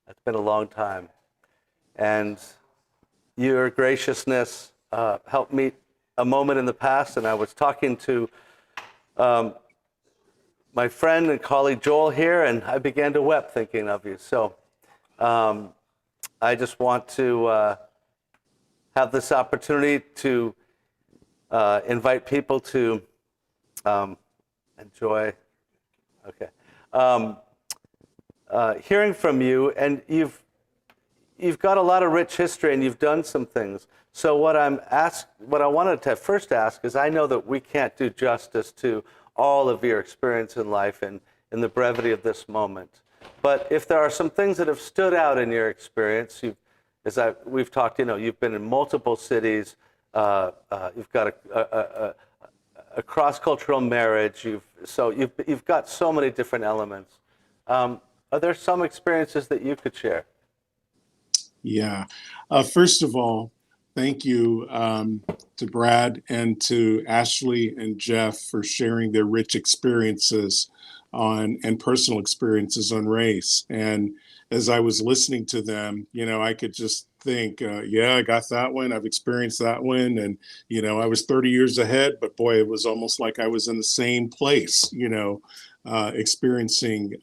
Speaker 1: it's been a long time. And your graciousness helped meet a moment in the past. And I was talking to my friend and colleague Joel here, and I began to weep thinking of you. So I just want to have this opportunity to invite people to enjoy. Okay. Hearing from you, and you've got a lot of rich history, and you've done some things. So what I wanted to first ask is, I know that we can't do justice to all of your experience in life and in the brevity of this moment. But if there are some things that have stood out in your experience, we've talked, you've been in multiple cities. You've got a cross-cultural marriage. You've got so many different elements. Are there some experiences that you could share?
Speaker 5: Yeah. First of all, thank you to Brad and to Ashley and Jeff for sharing their rich experiences and personal experiences on race. And as I was listening to them, I could just think, yeah, I got that one. I've experienced that one. And, I was 30 years ahead, but boy, it was almost like I was in the same place, experiencing,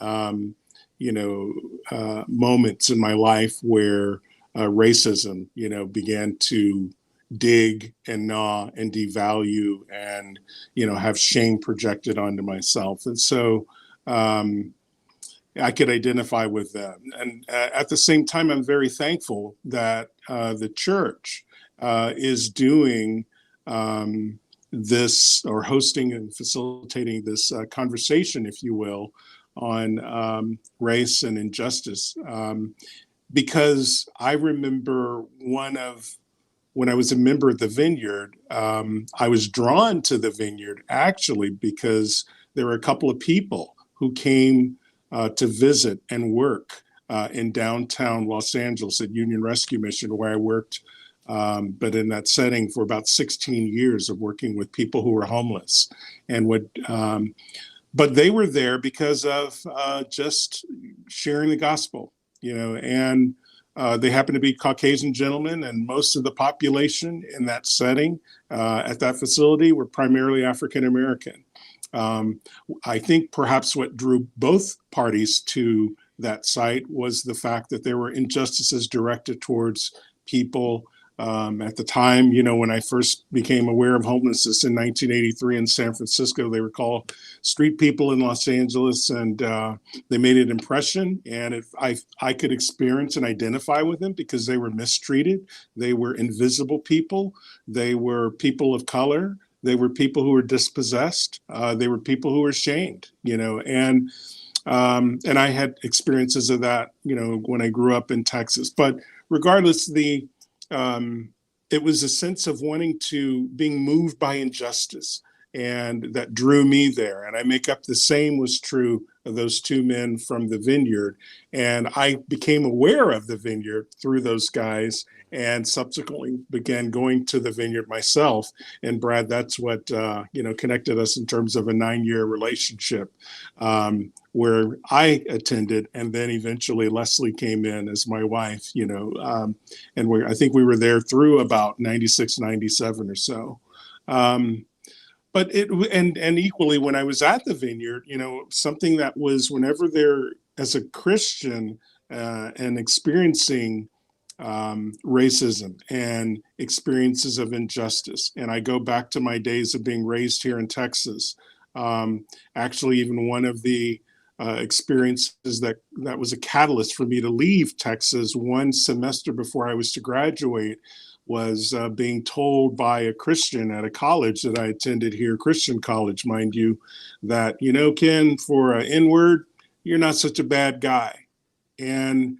Speaker 5: moments in my life where racism, began to dig and gnaw and devalue and, have shame projected onto myself. And so, I could identify with them. And at the same time, I'm very thankful that the church is doing this, or hosting and facilitating this conversation, if you will, on race and injustice. Because I remember when I was a member of the Vineyard, I was drawn to the Vineyard actually because there were a couple of people who came to visit and work in downtown Los Angeles at Union Rescue Mission, where I worked, but in that setting for about 16 years of working with people who were homeless, and but they were there because of just sharing the gospel, and they happened to be Caucasian gentlemen, and most of the population in that setting at that facility were primarily African American. I think perhaps what drew both parties to that site was the fact that there were injustices directed towards people. At the time, when I first became aware of homelessness in 1983 in San Francisco, they were called street people in Los Angeles, and they made an impression. And I could experience and identify with them because they were mistreated. They were invisible people. They were people of color. They were people who were dispossessed. They were people who were shamed, and I had experiences of that, when I grew up in Texas. But regardless, it was a sense of being moved by injustice, and that drew me there. And I make up the same was true of those two men from the Vineyard. And I became aware of the Vineyard through those guys, and subsequently began going to the Vineyard myself. And Brad, that's what connected us in terms of a 9-year relationship, where I attended, and then eventually Leslie came in as my wife, and I think we were there through about 96, 97 or so. But and equally, when I was at the Vineyard, something that was, whenever there, as a Christian, and experiencing racism and experiences of injustice. And I go back to my days of being raised here in Texas. Actually, even one of the experiences that was a catalyst for me to leave Texas one semester before I was to graduate was being told by a Christian at a college that I attended here, Christian college, mind you, that, Ken, for an N-word, you're not such a bad guy. And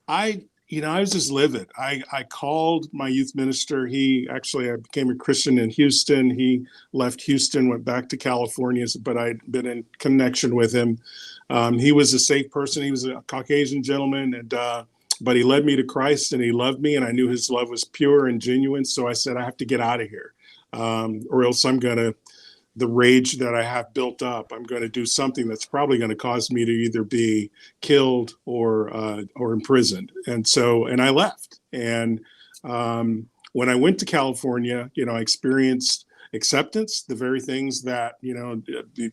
Speaker 5: I was just livid. I called my youth minister. I became a Christian in Houston. He left Houston, went back to California, but I'd been in connection with him. He was a safe person. He was a Caucasian gentleman, but he led me to Christ, and he loved me, and I knew his love was pure and genuine. So I said, I have to get out of here, or else the rage that I have built up, I'm going to do something that's probably going to cause me to either be killed or imprisoned. And I left. And when I went to California, I experienced acceptance, the very things that,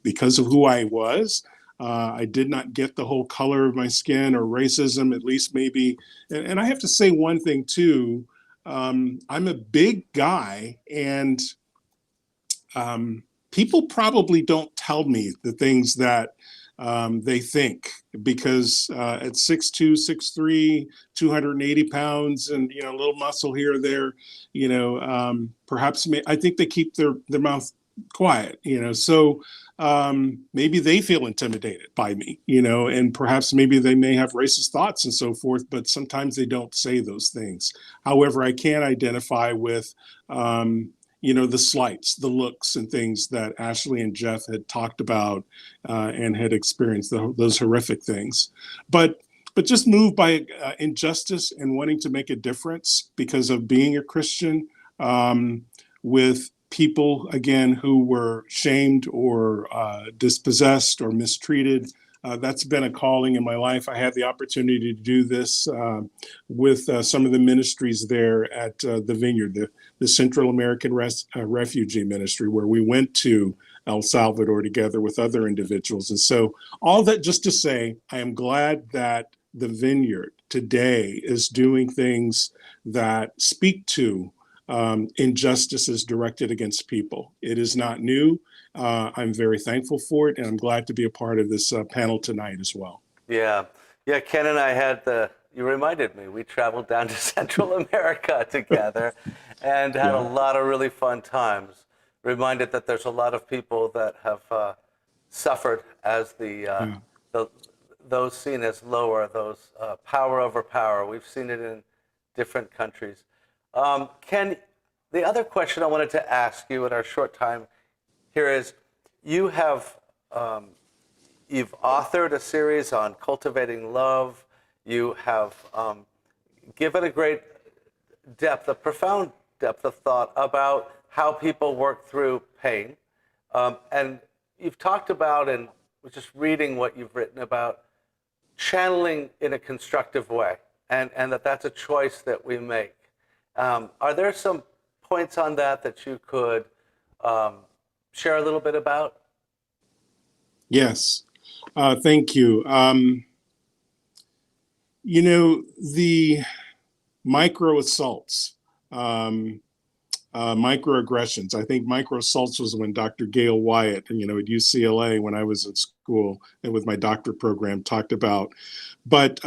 Speaker 5: because of who I was. I did not get the whole color of my skin or racism, at least maybe. And I have to say one thing too. I'm a big guy, and people probably don't tell me the things that they think, because at 6'2", 6'3", 280 pounds, and a little muscle here or there, perhaps I think they keep their mouth quiet, so maybe they feel intimidated by me, and perhaps maybe they may have racist thoughts and so forth, but sometimes they don't say those things. However, I can identify with the slights, the looks, and things that Ashley and Jeff had talked about and had experienced, those horrific things. But just moved by injustice and wanting to make a difference because of being a Christian, with people, again, who were shamed or dispossessed or mistreated. That's been a calling in my life. I had the opportunity to do this with some of the ministries there at the Vineyard, the Central American Refugee Ministry, where we went to El Salvador together with other individuals. And so all that just to say, I am glad that the Vineyard today is doing things that speak to injustices directed against people. It is not new. I'm very thankful for it, and I'm glad to be a part of this panel tonight as well.
Speaker 1: Yeah. Yeah, Ken and I you reminded me, we traveled down to Central America together and had a
Speaker 5: Yeah.
Speaker 1: lot of really fun times. Reminded that there's a lot of people that have suffered as
Speaker 5: Yeah.
Speaker 1: the those seen as lower, those power over power. We've seen it in different countries. Ken, the other question I wanted to ask you in our short time here is, you have you've authored a series on cultivating love. You have given a great depth, a profound depth of thought about how people work through pain. And you've talked about, and was just reading what you've written about, channeling in a constructive way, and that's a choice that we make. Are there some points on that that you could share a little bit about?
Speaker 5: Yes. Thank you. The micro assaults, microaggressions. I think micro assaults was when Dr. Gail Wyatt, at UCLA when I was in school and with my doctorate program, talked about. But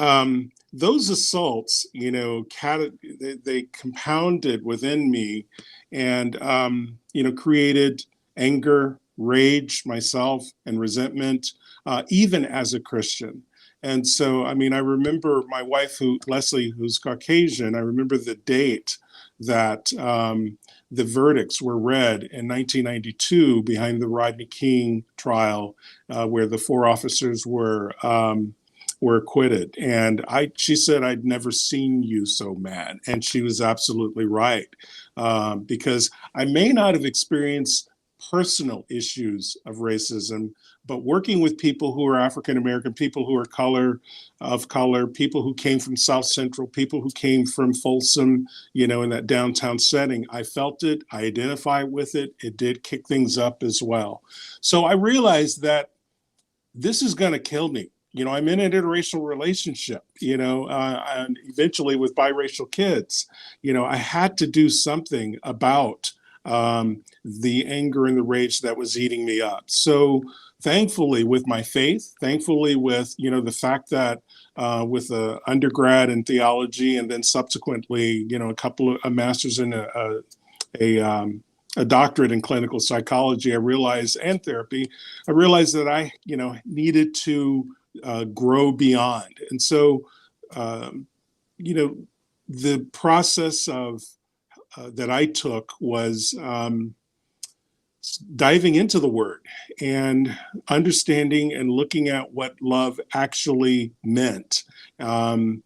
Speaker 5: those assaults, they compounded within me and, created anger, rage myself, and resentment, even as a Christian. And so, I remember my wife, Leslie, who's Caucasian, I remember the date that the verdicts were read in 1992 behind the Rodney King trial, where the 4 officers were acquitted. And she said, "I'd never seen you so mad." And she was absolutely right, because I may not have experienced personal issues of racism, but working with people who are African American, people who are of color, people who came from South Central, people who came from Folsom, in that downtown setting, I felt it, I identify with it. It did kick things up as well. So I realized that this is going to kill me. I'm in an interracial relationship, and eventually with biracial kids. I had to do something about the anger and the rage that was eating me up. So thankfully, with my faith, thankfully with, the fact that with an undergrad in theology and then subsequently, a master's in a doctorate in clinical psychology, and therapy, I realized that I, needed to grow beyond. And so, the process of that I took was diving into the word and understanding and looking at what love actually meant, and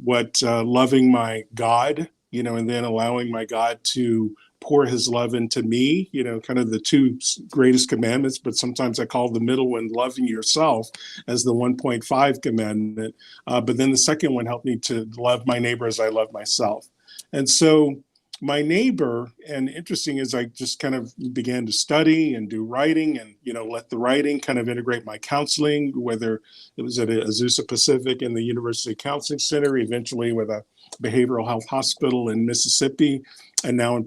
Speaker 5: what loving my God, and then allowing my God to pour his love into me, kind of the 2 greatest commandments, but sometimes I call the middle one loving yourself as the 1.5 commandment. But then the second one helped me to love my neighbor as I love myself. And so my neighbor, and interesting is I just kind of began to study and do writing and, let the writing kind of integrate my counseling, whether it was at Azusa Pacific in the University Counseling Center, eventually with a behavioral health hospital in Mississippi, and now in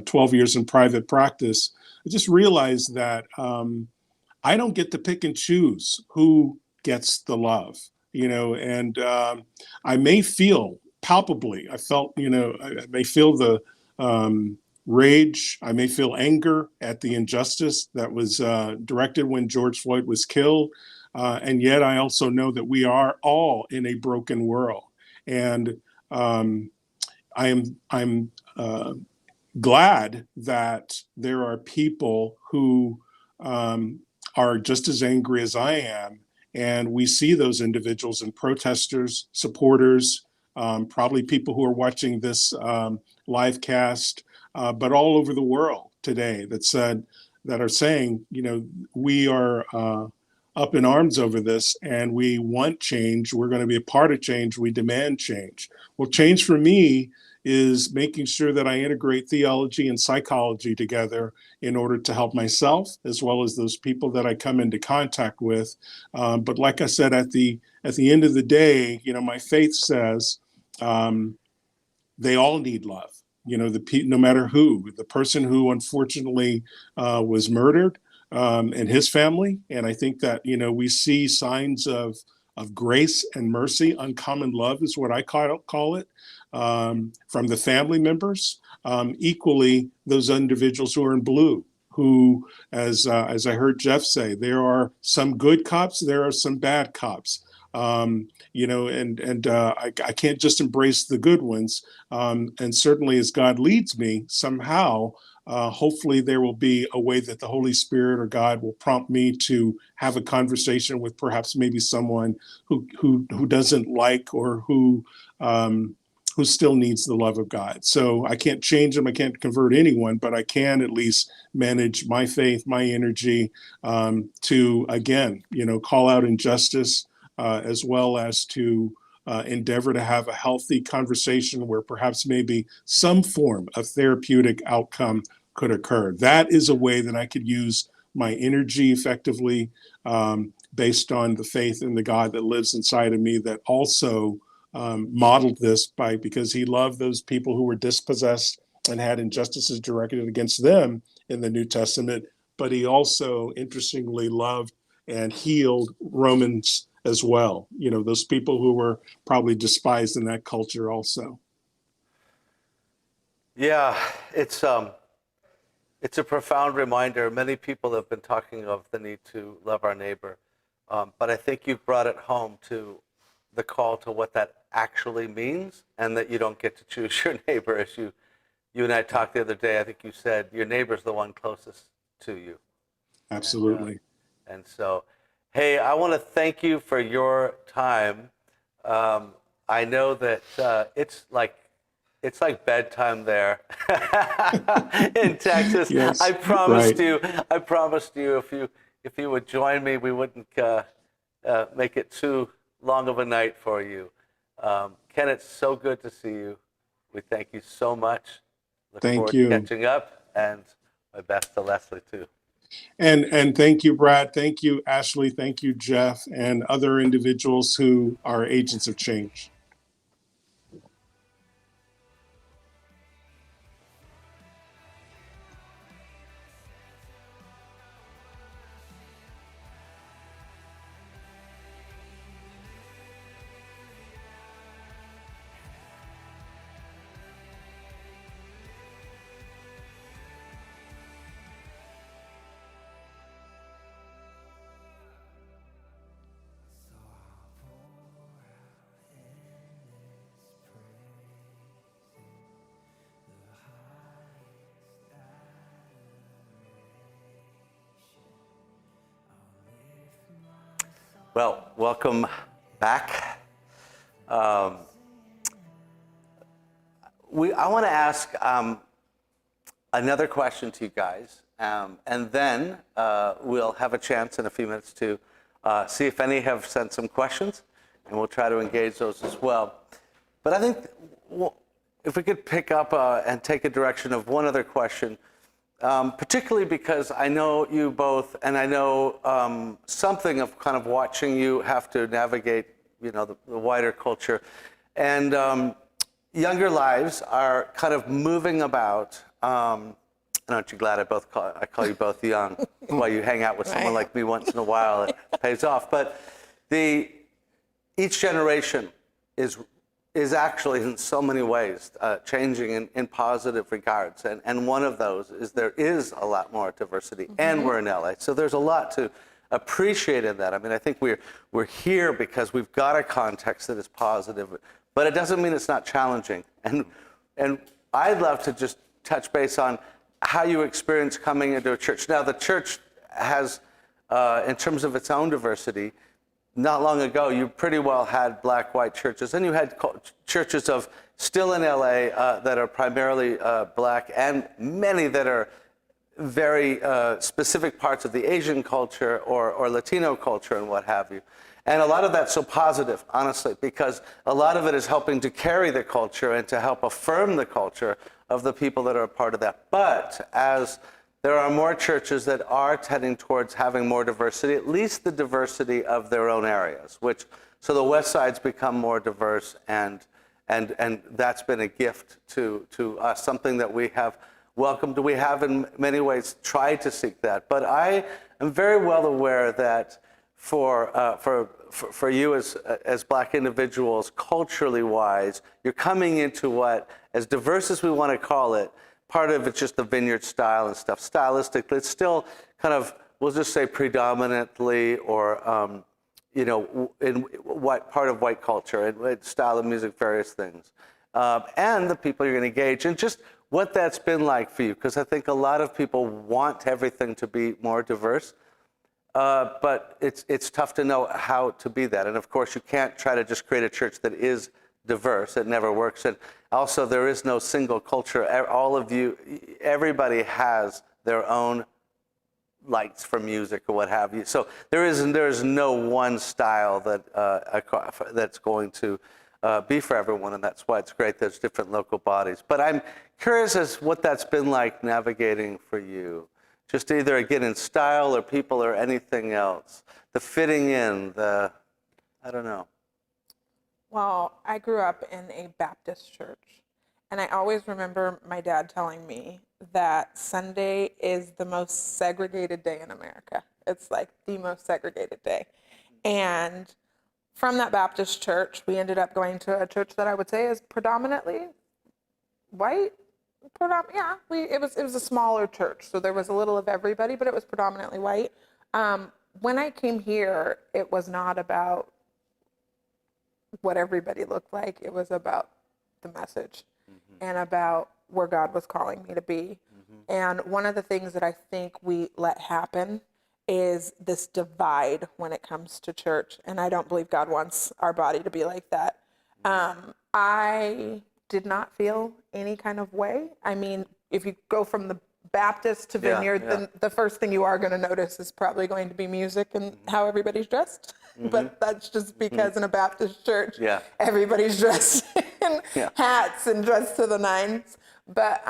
Speaker 5: 12 years in private practice. I just realized that I don't get to pick and choose who gets the love, and I may feel palpably, I may feel the rage, I may feel anger at the injustice that was directed when George Floyd was killed. And yet I also know that we are all in a broken world. And I'm glad that there are people who are just as angry as I am. And we see those individuals and protesters, supporters, probably people who are watching this live cast, but all over the world today that are saying, we are up in arms over this and we want change. We're going to be a part of change. We demand change. Well, change for me is making sure that I integrate theology and psychology together in order to help myself as well as those people that I come into contact with. But like I said, at the end of the day, my faith says they all need love. No matter who, the person who unfortunately was murdered, and his family. And I think that, we see signs of grace and mercy. Uncommon love is what I call it, from the family members. Equally, those individuals who are in blue, who, as I heard Jeff say, there are some good cops, there are some bad cops. I can't just embrace the good ones. And certainly, as God leads me, somehow, hopefully, there will be a way that the Holy Spirit or God will prompt me to have a conversation with perhaps maybe someone who doesn't like, or who still needs the love of God. So I can't change them. I can't convert anyone, but I can at least manage my faith, my energy, to, again, call out injustice, as well as to endeavor to have a healthy conversation where perhaps maybe some form of therapeutic outcome could occur. That is a way that I could use my energy effectively, based on the faith in the God that lives inside of me, that also modeled this because he loved those people who were dispossessed and had injustices directed against them in the New Testament. But he also, interestingly, loved and healed Romans as well. Those people who were probably despised in that culture also.
Speaker 1: Yeah, it's a profound reminder. Many people have been talking of the need to love our neighbor, but I think you've brought it home to the call to what that actually means, and that you don't get to choose your neighbor. As you and I talked the other day, I think you said your neighbor's the one closest to you.
Speaker 5: Absolutely.
Speaker 1: And so, hey, I want to thank you for your time. I know that it's like bedtime there in Texas.
Speaker 5: Yes,
Speaker 1: I promised
Speaker 5: right.
Speaker 1: you if you would join me, we wouldn't make it too long of a night for you. Ken, it's so good to see you. We thank you so much. Look
Speaker 5: Thank
Speaker 1: forward
Speaker 5: you.
Speaker 1: to catching up, and my best to Leslie too.
Speaker 5: And thank you, Brad. Thank you, Ashley. Thank you, Jeff, and other individuals who are agents of change.
Speaker 1: Well, welcome back. I want to ask another question to you guys, and then we'll have a chance in a few minutes to see if any have sent some questions, and we'll try to engage those as well. But I think if we could pick up and take a direction of one other question, particularly because I know you both, and I know something of kind of watching you have to navigate, the wider culture, and younger lives are kind of moving about. Aren't you glad I call you both young? While you hang out with someone like me once in a while, it pays off. But each generation is actually in so many ways changing in positive regards. And one of those is there is a lot more diversity, and we're in LA. So there's a lot to appreciate in that. I mean, I think we're here because we've got a context that is positive, but it doesn't mean it's not challenging. And I'd love to just touch base on how you experience coming into a church. Now, the church has, in terms of its own diversity, not long ago, you pretty well had black-white churches, and you had churches still in LA that are primarily black, and many that are very specific parts of the Asian culture or Latino culture and what have you. And a lot of that's so positive, honestly, because a lot of it is helping to carry the culture and to help affirm the culture of the people that are a part of that. But as there are more churches that are tending towards having more diversity, at least the diversity of their own areas, so the West Side's become more diverse, and that's been a gift to us, something that we have welcomed. We have in many ways tried to seek that. But I am very well aware that for you as Black individuals, culturally wise, you're coming into what, as diverse as we want to call it, part of it's just the Vineyard style and stuff. Stylistically, it's still kind of, we'll just say predominantly, or in what part of white culture, and style of music, various things, and the people you're going to engage, and just what that's been like for you, because I think a lot of people want everything to be more diverse. But it's tough to know how to be that. And of course, you can't try to just create a church that is diverse. It never works. And also, there is no single culture. All of you, everybody has their own likes for music or what have you. So there is no one style that's going to be for everyone. And that's why it's great there's different local bodies. But I'm curious as what that's been like navigating for you. Just either, again, in style or people or anything else. The fitting in, I don't know.
Speaker 2: Well, I grew up in a Baptist church, and I always remember my dad telling me that Sunday is the most segregated day in America. It's like the most segregated day. And from that Baptist church, we ended up going to a church that I would say is predominantly white. It was a smaller church, so there was a little of everybody, but it was predominantly white. When I came here, it was not about what everybody looked like. It was about the message and about where God was calling me to be. And one of the things that I think we let happen is this divide when it comes to church, and I don't believe God wants our body to be like that. I did not feel any kind of way. I mean, if you go from the Baptist to Vineyard, then the first thing you are going to notice is probably going to be music and how everybody's dressed. But that's just because in a Baptist church, everybody's dressed in hats and dressed to the nines. But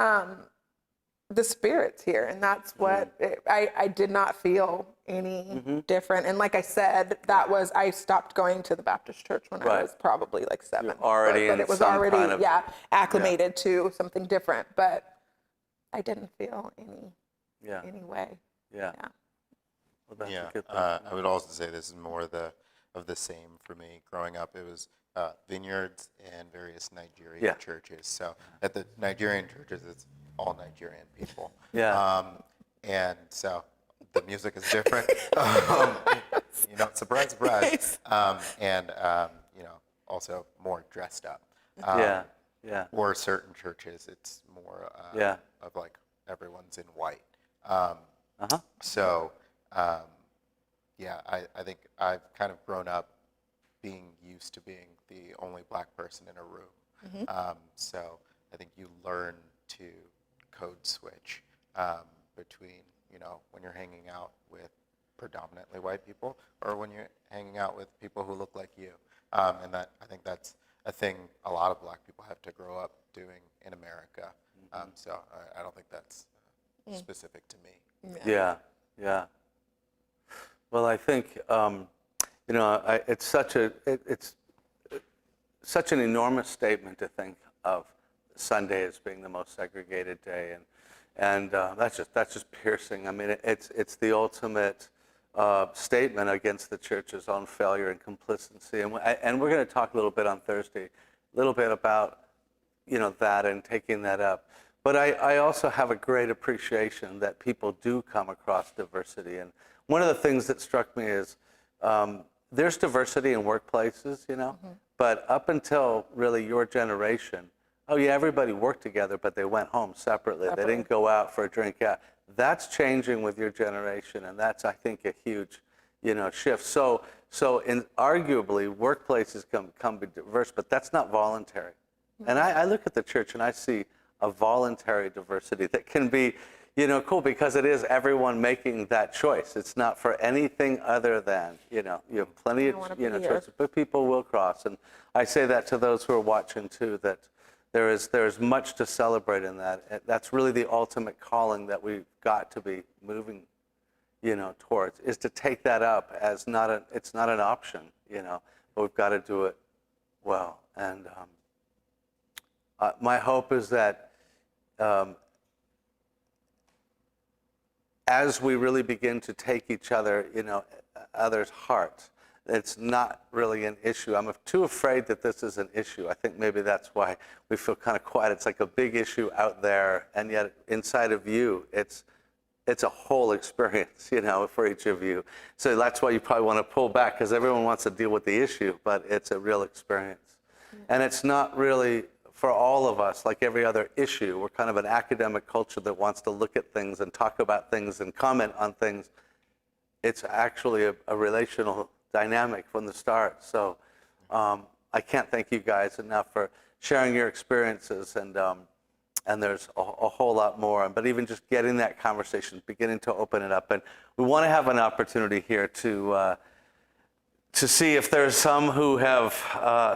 Speaker 2: the Spirit's here, and that's what I did not feel any different. And like I said, I stopped going to the Baptist church when I was probably like 7.
Speaker 1: You're already
Speaker 2: but
Speaker 1: in
Speaker 2: it was
Speaker 1: some
Speaker 2: already
Speaker 1: kind of,
Speaker 2: acclimated to something different. But I didn't feel any way.
Speaker 1: Yeah. Well, that's a good thing.
Speaker 4: I would also say this is more of the same for me. Growing up, it was vineyards and various Nigerian churches. So at the Nigerian churches, it's all Nigerian people. And so the music is different. Surprise, surprise. And also more dressed up. Or certain churches, it's more of like everyone's in white. So, I think I've kind of grown up being used to being the only Black person in a room. So I think you learn to code switch between, when you're hanging out with predominantly white people or when you're hanging out with people who look like you. And I think that's a thing a lot of Black people have to grow up doing in America. So I don't think that's specific to me.
Speaker 1: Yeah. Well, I think it's such an enormous statement to think of Sunday as being the most segregated day, and that's just piercing. I mean, it's the ultimate statement against the church's own failure and complicity, and we're going to talk a little bit on Thursday, a little bit about that and taking that up. But I also have a great appreciation that people do come across diversity. And one of the things that struck me is there's diversity in workplaces, but up until really your generation, everybody worked together, but they went home separately. They didn't go out for a drink. That's changing with your generation, and that's, I think, a huge, shift. So arguably, workplaces come be diverse, but that's not voluntary. And I look at the church and I see a voluntary diversity that can be, cool, because it is everyone making that choice. It's not for anything other than, you have plenty of, choices, but people will cross. And I say that to those who are watching too, that there is much to celebrate in that. That's really the ultimate calling that we've got to be moving, towards, is to take that up as it's not an option, but we've got to do it well. And my hope is that as we really begin to take each other, others' hearts, it's not really an issue. I'm too afraid that this is an issue. I think maybe that's why we feel kind of quiet. It's like a big issue out there, and yet inside of you, it's a whole experience, for each of you. So that's why you probably want to pull back, because everyone wants to deal with the issue, but it's a real experience. And it's not really, for all of us, like every other issue. We're kind of an academic culture that wants to look at things and talk about things and comment on things. It's actually a relational dynamic from the start. So I can't thank you guys enough for sharing your experiences, and there's a whole lot more. But even just getting that conversation, beginning to open it up, and we want to have an opportunity here to see if there's some who have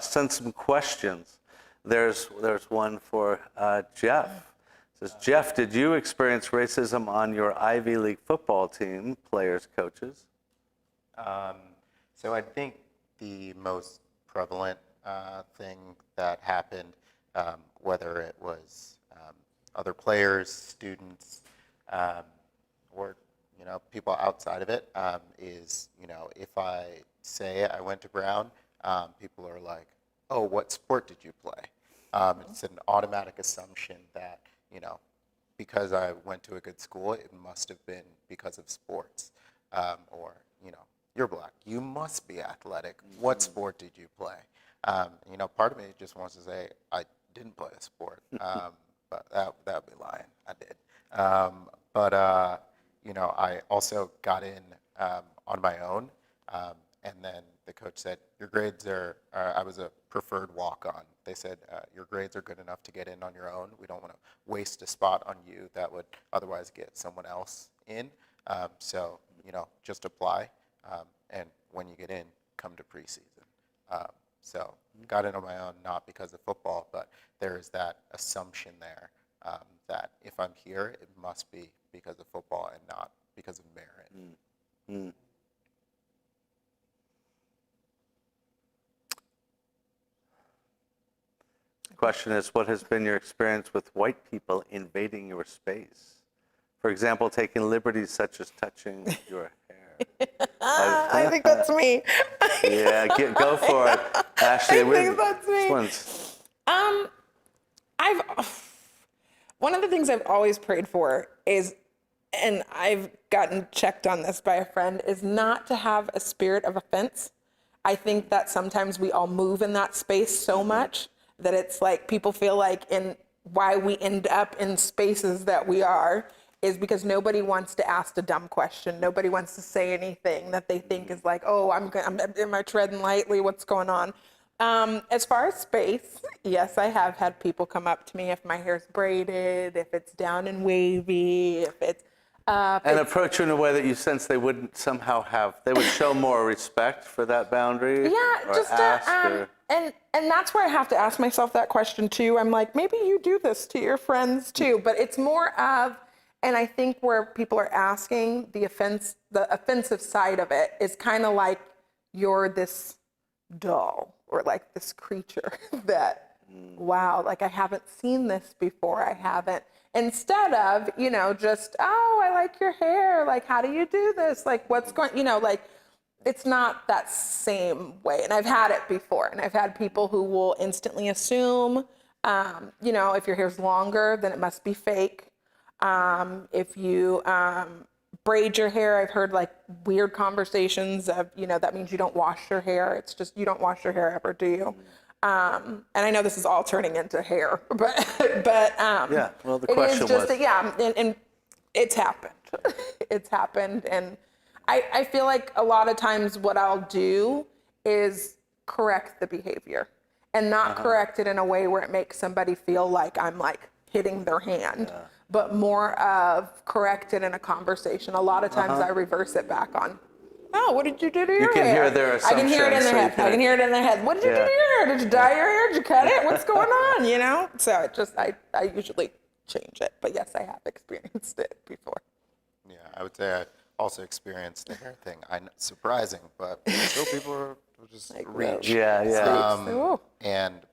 Speaker 1: sent some questions. There's one for Jeff. It says, Jeff, did you experience racism on your Ivy League football team, players, coaches?
Speaker 4: So I think the most prevalent thing that happened, whether it was other players, students, or people outside of it, is if I say I went to Brown, people are like, "Oh, what sport did you play?" It's an automatic assumption that because I went to a good school, it must have been because of sports, or you're black, you must be athletic. What sport did you play? Part of me just wants to say I didn't play a sport, but that would be lying. I did. I also got in on my own, and then the coach said, your grades are, I was a preferred walk-on. They said, your grades are good enough to get in on your own. We don't want to waste a spot on you that would otherwise get someone else in. So, just apply. And when you get in, come to preseason. So got in on my own, not because of football, but there is that assumption there that if I'm here, it must be because of football and not because of merit.
Speaker 1: Mm. The question is, what has been your experience with white people invading your space? For example, taking liberties such as touching your hair.
Speaker 2: I think that's me.
Speaker 1: Yeah, go for it. Ashley,
Speaker 2: I think that's me. One of the things I've always prayed for is, and I've gotten checked on this by a friend, is not to have a spirit of offense. I think that sometimes we all move in that space so much that it's like people feel like why we end up in spaces that we are is because nobody wants to ask a dumb question. Nobody wants to say anything that they think is like, oh, am I treading lightly? What's going on? As far as space, yes, I have had people come up to me if my hair's braided, if it's down and wavy, if it's
Speaker 1: and approach you in a way that you sense they wouldn't somehow they would show more respect for that boundary.
Speaker 2: Yeah,
Speaker 1: or
Speaker 2: just
Speaker 1: ask,
Speaker 2: and that's where I have to ask myself that question too. I'm like, maybe you do this to your friends too, but it's more of, and I think where people are asking the offensive side of it is kind of like you're this doll or like this creature that, wow, like I haven't seen this before. I haven't. Instead of, just, oh, I like your hair. Like, how do you do this? Like, what's going, like, it's not that same way. And I've had it before. And I've had people who will instantly assume, if your hair's longer, then it must be fake. If you braid your hair, I've heard like weird conversations of, that means you don't wash your hair. It's just, you don't wash your hair ever, do you? And I know this is all turning into hair, but
Speaker 1: yeah. Well, the question
Speaker 2: is just
Speaker 1: was,
Speaker 2: and it's happened. It's happened, and I feel like a lot of times what I'll do is correct the behavior, and not correct it in a way where it makes somebody feel like I'm like hitting their hand, but more of correct it in a conversation. A lot of times I reverse it back on. Oh, what did you do to your hair?
Speaker 1: You can hear their
Speaker 2: I can hear it in
Speaker 1: assumptions,
Speaker 2: their
Speaker 1: so you
Speaker 2: head.
Speaker 1: can-
Speaker 2: I can hear it in their head. What did you do to your hair? Did you dye your hair? Did you cut it? What's going on? So it just, I usually change it. But yes, I have experienced it before.
Speaker 4: Yeah, I would say I also experienced the hair thing. Surprising, but still people will just
Speaker 2: Like
Speaker 4: reach.
Speaker 1: Yeah.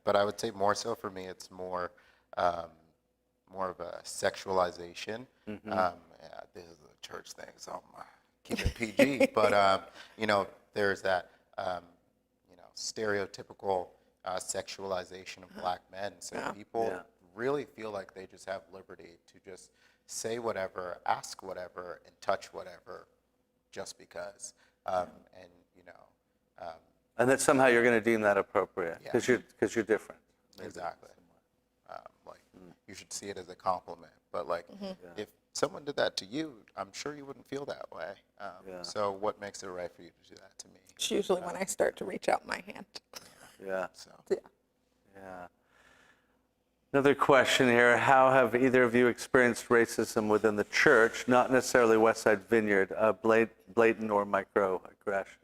Speaker 4: But I would say more so for me, it's more of a sexualization. This is a church thing, so I'm keep it PG. But you know, there's that you know, stereotypical sexualization of black men. So people really feel like they just have liberty to just say whatever, ask whatever, and touch whatever, just because. And you know,
Speaker 1: And that somehow you're going to deem that appropriate because you're different.
Speaker 4: exactly. Like you should see it as a compliment. But like, if someone did that to you, I'm sure you wouldn't feel that way. So what makes it right for you to do that to me?
Speaker 2: It's usually when I start to reach out my hand.
Speaker 1: Yeah.
Speaker 4: So
Speaker 1: Yeah. Another question here. How have either of you experienced racism within the church, not necessarily Westside Vineyard, blatant or microaggression?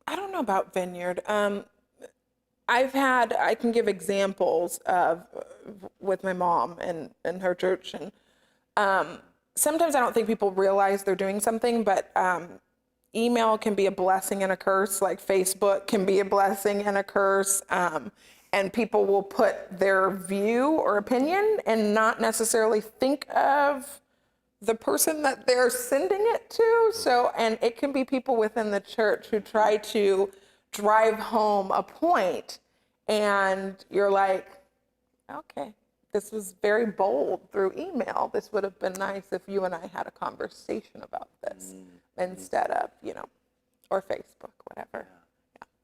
Speaker 2: I don't know about Vineyard. I can give examples of with my mom and her church, and sometimes I don't think people realize they're doing something, but email can be a blessing and a curse, like Facebook can be a blessing and a curse, and people will put their view or opinion and not necessarily think of the person that they're sending it to. So, and it can be people within the church who try to drive home a point, and you're like, okay, this was very bold through email. This would have been nice if you and I had a conversation about this instead of, you know, or Facebook, whatever.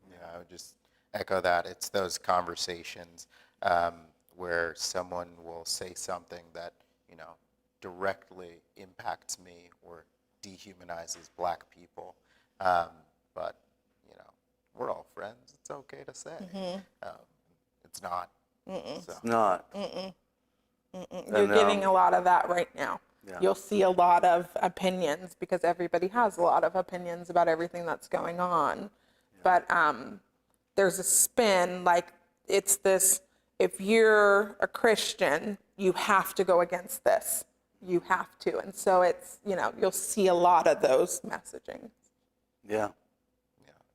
Speaker 4: yeah, I would just echo that. It's those conversations where someone will say something that, you know, directly impacts me or dehumanizes black people. But, you know, we're all friends. It's okay to say. It's not. So.
Speaker 1: It's not.
Speaker 2: You're getting a lot of that right now.
Speaker 1: Yeah.
Speaker 2: You'll see a lot of opinions because everybody has a lot of opinions about everything that's going on. But there's a spin, like it's this, if you're a Christian, you have to go against this. You have to. And so it's, you know, you'll see a lot of those messaging.
Speaker 1: Yeah.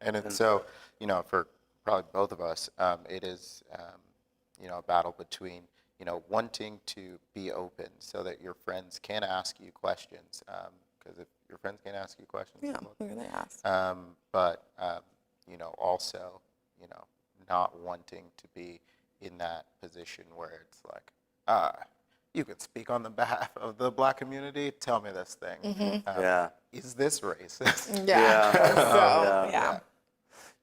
Speaker 4: And it's so, you know, for probably both of us, it is, you know, a battle between, you know, wanting to be open so that your friends can ask you questions. Because if your friends can't ask you questions,
Speaker 2: Yeah, who are they ask?
Speaker 4: but, you know, also, you know, not wanting to be in that position where it's like, you could speak on the behalf of the black community. Tell me this thing. Is this racist?
Speaker 2: Yeah. So,
Speaker 1: Yeah.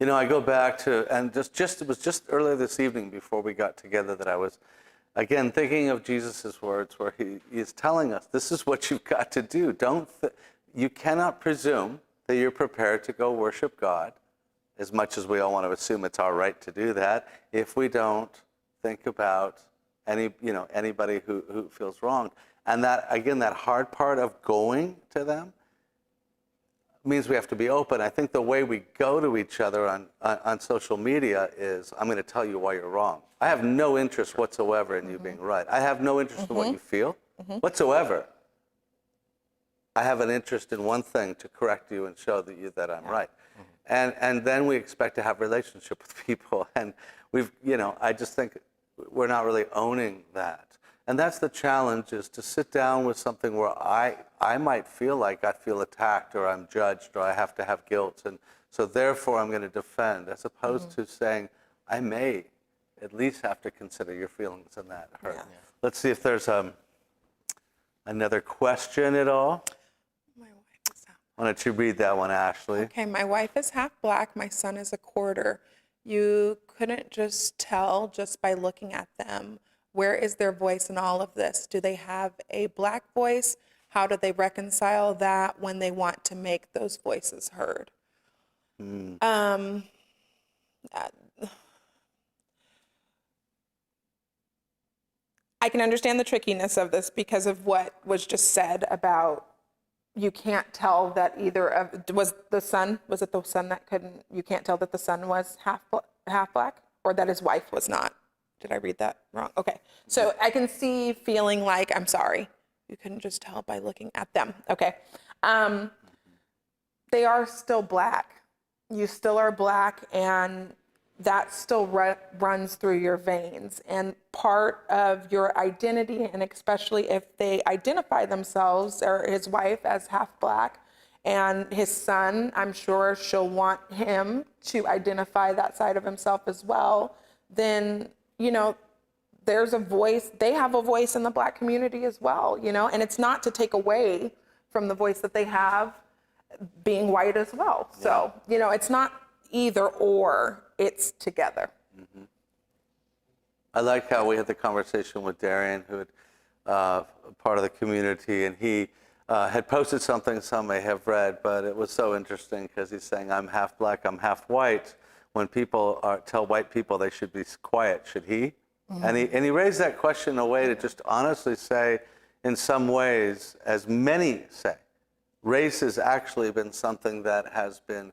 Speaker 1: You know, I go back to, and it was just earlier this evening before we got together that I was, again, thinking of Jesus' words where he is telling us, this is what you've got to do. You cannot presume that you're prepared to go worship God, as much as we all want to assume it's our right to do that, if we don't think about anybody who feels wronged. And that, again, that hard part of going to them means we have to be open. I think the way we go to each other on social media is, I'm going to tell you why you're wrong. I have no interest whatsoever in you being right. I have no interest in what you feel whatsoever. I have an interest in one thing, to correct you and show that I'm right. And then we expect to have a relationship with people. And I just think we're not really owning that. And that's the challenge, is to sit down with something where I might feel like I feel attacked, or I'm judged, or I have to have guilt. And so therefore I'm going to defend, as opposed to saying, I may at least have to consider your feelings in that hurt.
Speaker 2: Yeah.
Speaker 1: Let's see if there's another question at all.
Speaker 2: my wife is half.
Speaker 1: Why don't you read that one, Ashley?
Speaker 2: Okay, my wife is half black. My son is a quarter. You couldn't just tell just by looking at them. Where is their voice in all of this? Do they have a black voice? How do they reconcile that when they want to make those voices heard? I can understand the trickiness of this because of what was just said about you can't tell that either of, was it the son that couldn't, you can't tell that the son was half black, or that his wife was not. Did I read that wrong? Okay. So I can see feeling like, I'm sorry, you couldn't just tell by looking at them. Okay. They are still black. You still are black, and that still runs through your veins. And part of your identity, and especially if they identify themselves or his wife as half Black, and his son, I'm sure she'll want him to identify that side of himself as well, then, there's a voice, they have a voice in the Black community as well, and it's not to take away from the voice that they have being white as well. Yeah. So, it's not either or, it's together.
Speaker 1: Mm-hmm. I like how we had the conversation with Darian, who had part of the community, and he had posted something some may have read, but it was so interesting because he's saying, I'm half Black, I'm half white. When people tell white people they should be quiet, should he? Mm-hmm. And he raised that question in a way to just honestly say, in some ways, as many say, race has actually been something that has been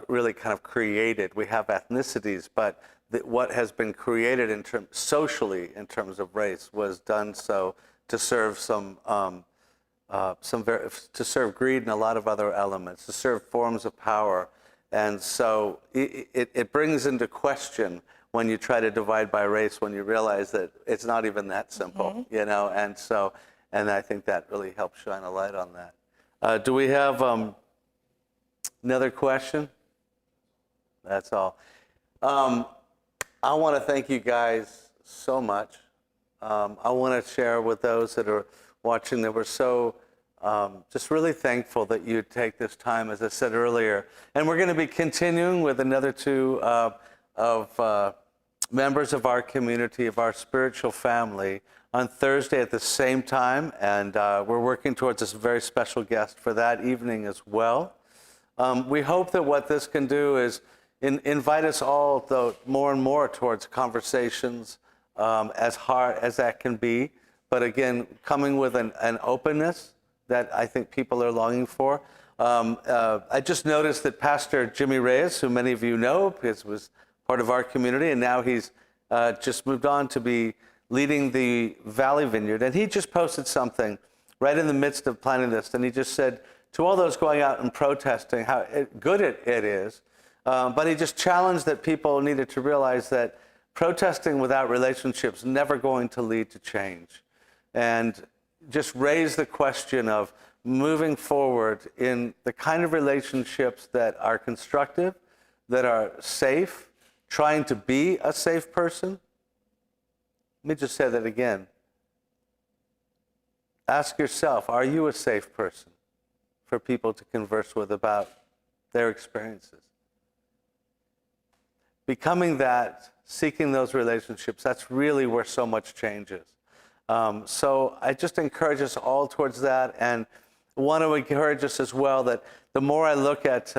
Speaker 1: really kind of created. We have ethnicities, but what has been created socially in terms of race was done so to serve to serve greed and a lot of other elements, to serve forms of power. And so it brings into question when you try to divide by race, when you realize that it's not even that simple, mm-hmm. And I think that really helps shine a light on that. Do we have another question? That's all. I want to thank you guys so much. I want to share with those that are watching that we're so just really thankful that you take this time, as I said earlier. And we're going to be continuing with another two of members of our community, of our spiritual family, on Thursday at the same time. And we're working towards this very special guest for that evening as well. We hope that what this can do is invite us all, though, more and more towards conversations, as hard as that can be. But again, coming with an openness that I think people are longing for. I just noticed that Pastor Jimmy Reyes, who many of you know, because was part of our community, and now he's just moved on to be leading the Valley Vineyard. And he just posted something right in the midst of planning this. And he just said to all those going out and protesting how good it is, but he just challenged that people needed to realize that protesting without relationships is never going to lead to change. And just raise the question of moving forward in the kind of relationships that are constructive, that are safe, trying to be a safe person. Let me just say that again. Ask yourself, are you a safe person for people to converse with about their experiences? Becoming that, seeking those relationships, that's really where so much change is. So I just encourage us all towards that, and want to encourage us as well that the more I look at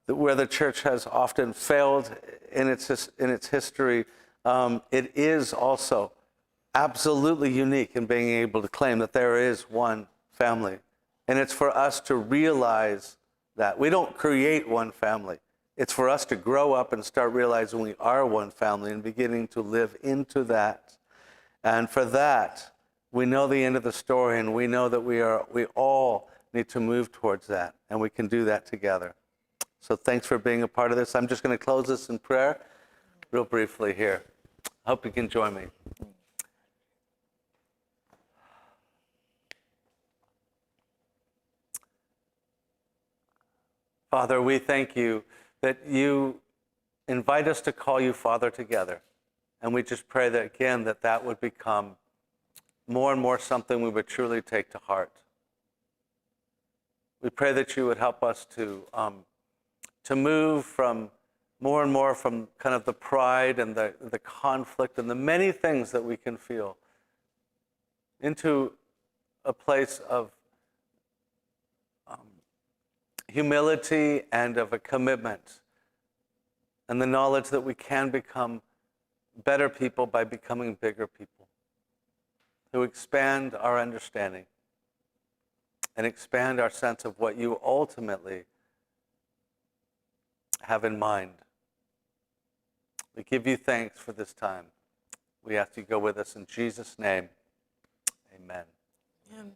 Speaker 1: where the church has often failed in its history, it is also absolutely unique in being able to claim that there is one family. And it's for us to realize that. We don't create one family. It's for us to grow up and start realizing we are one family and beginning to live into that. And for that, we know the end of the story, and we know that we all need to move towards that, and we can do that together. So thanks for being a part of this. I'm just going to close this in prayer real briefly here. I hope you can join me. Father, we thank you that you invite us to call you Father together. And we just pray that, again, that would become more and more something we would truly take to heart. We pray that you would help us to move from more and more from kind of the pride and the conflict and the many things that we can feel into a place of humility and of a commitment and the knowledge that we can become better people by becoming bigger people, to expand our understanding and expand our sense of what you ultimately have in mind. We give you thanks for this time. We ask you to go with us in Jesus' name. Amen.
Speaker 2: Amen.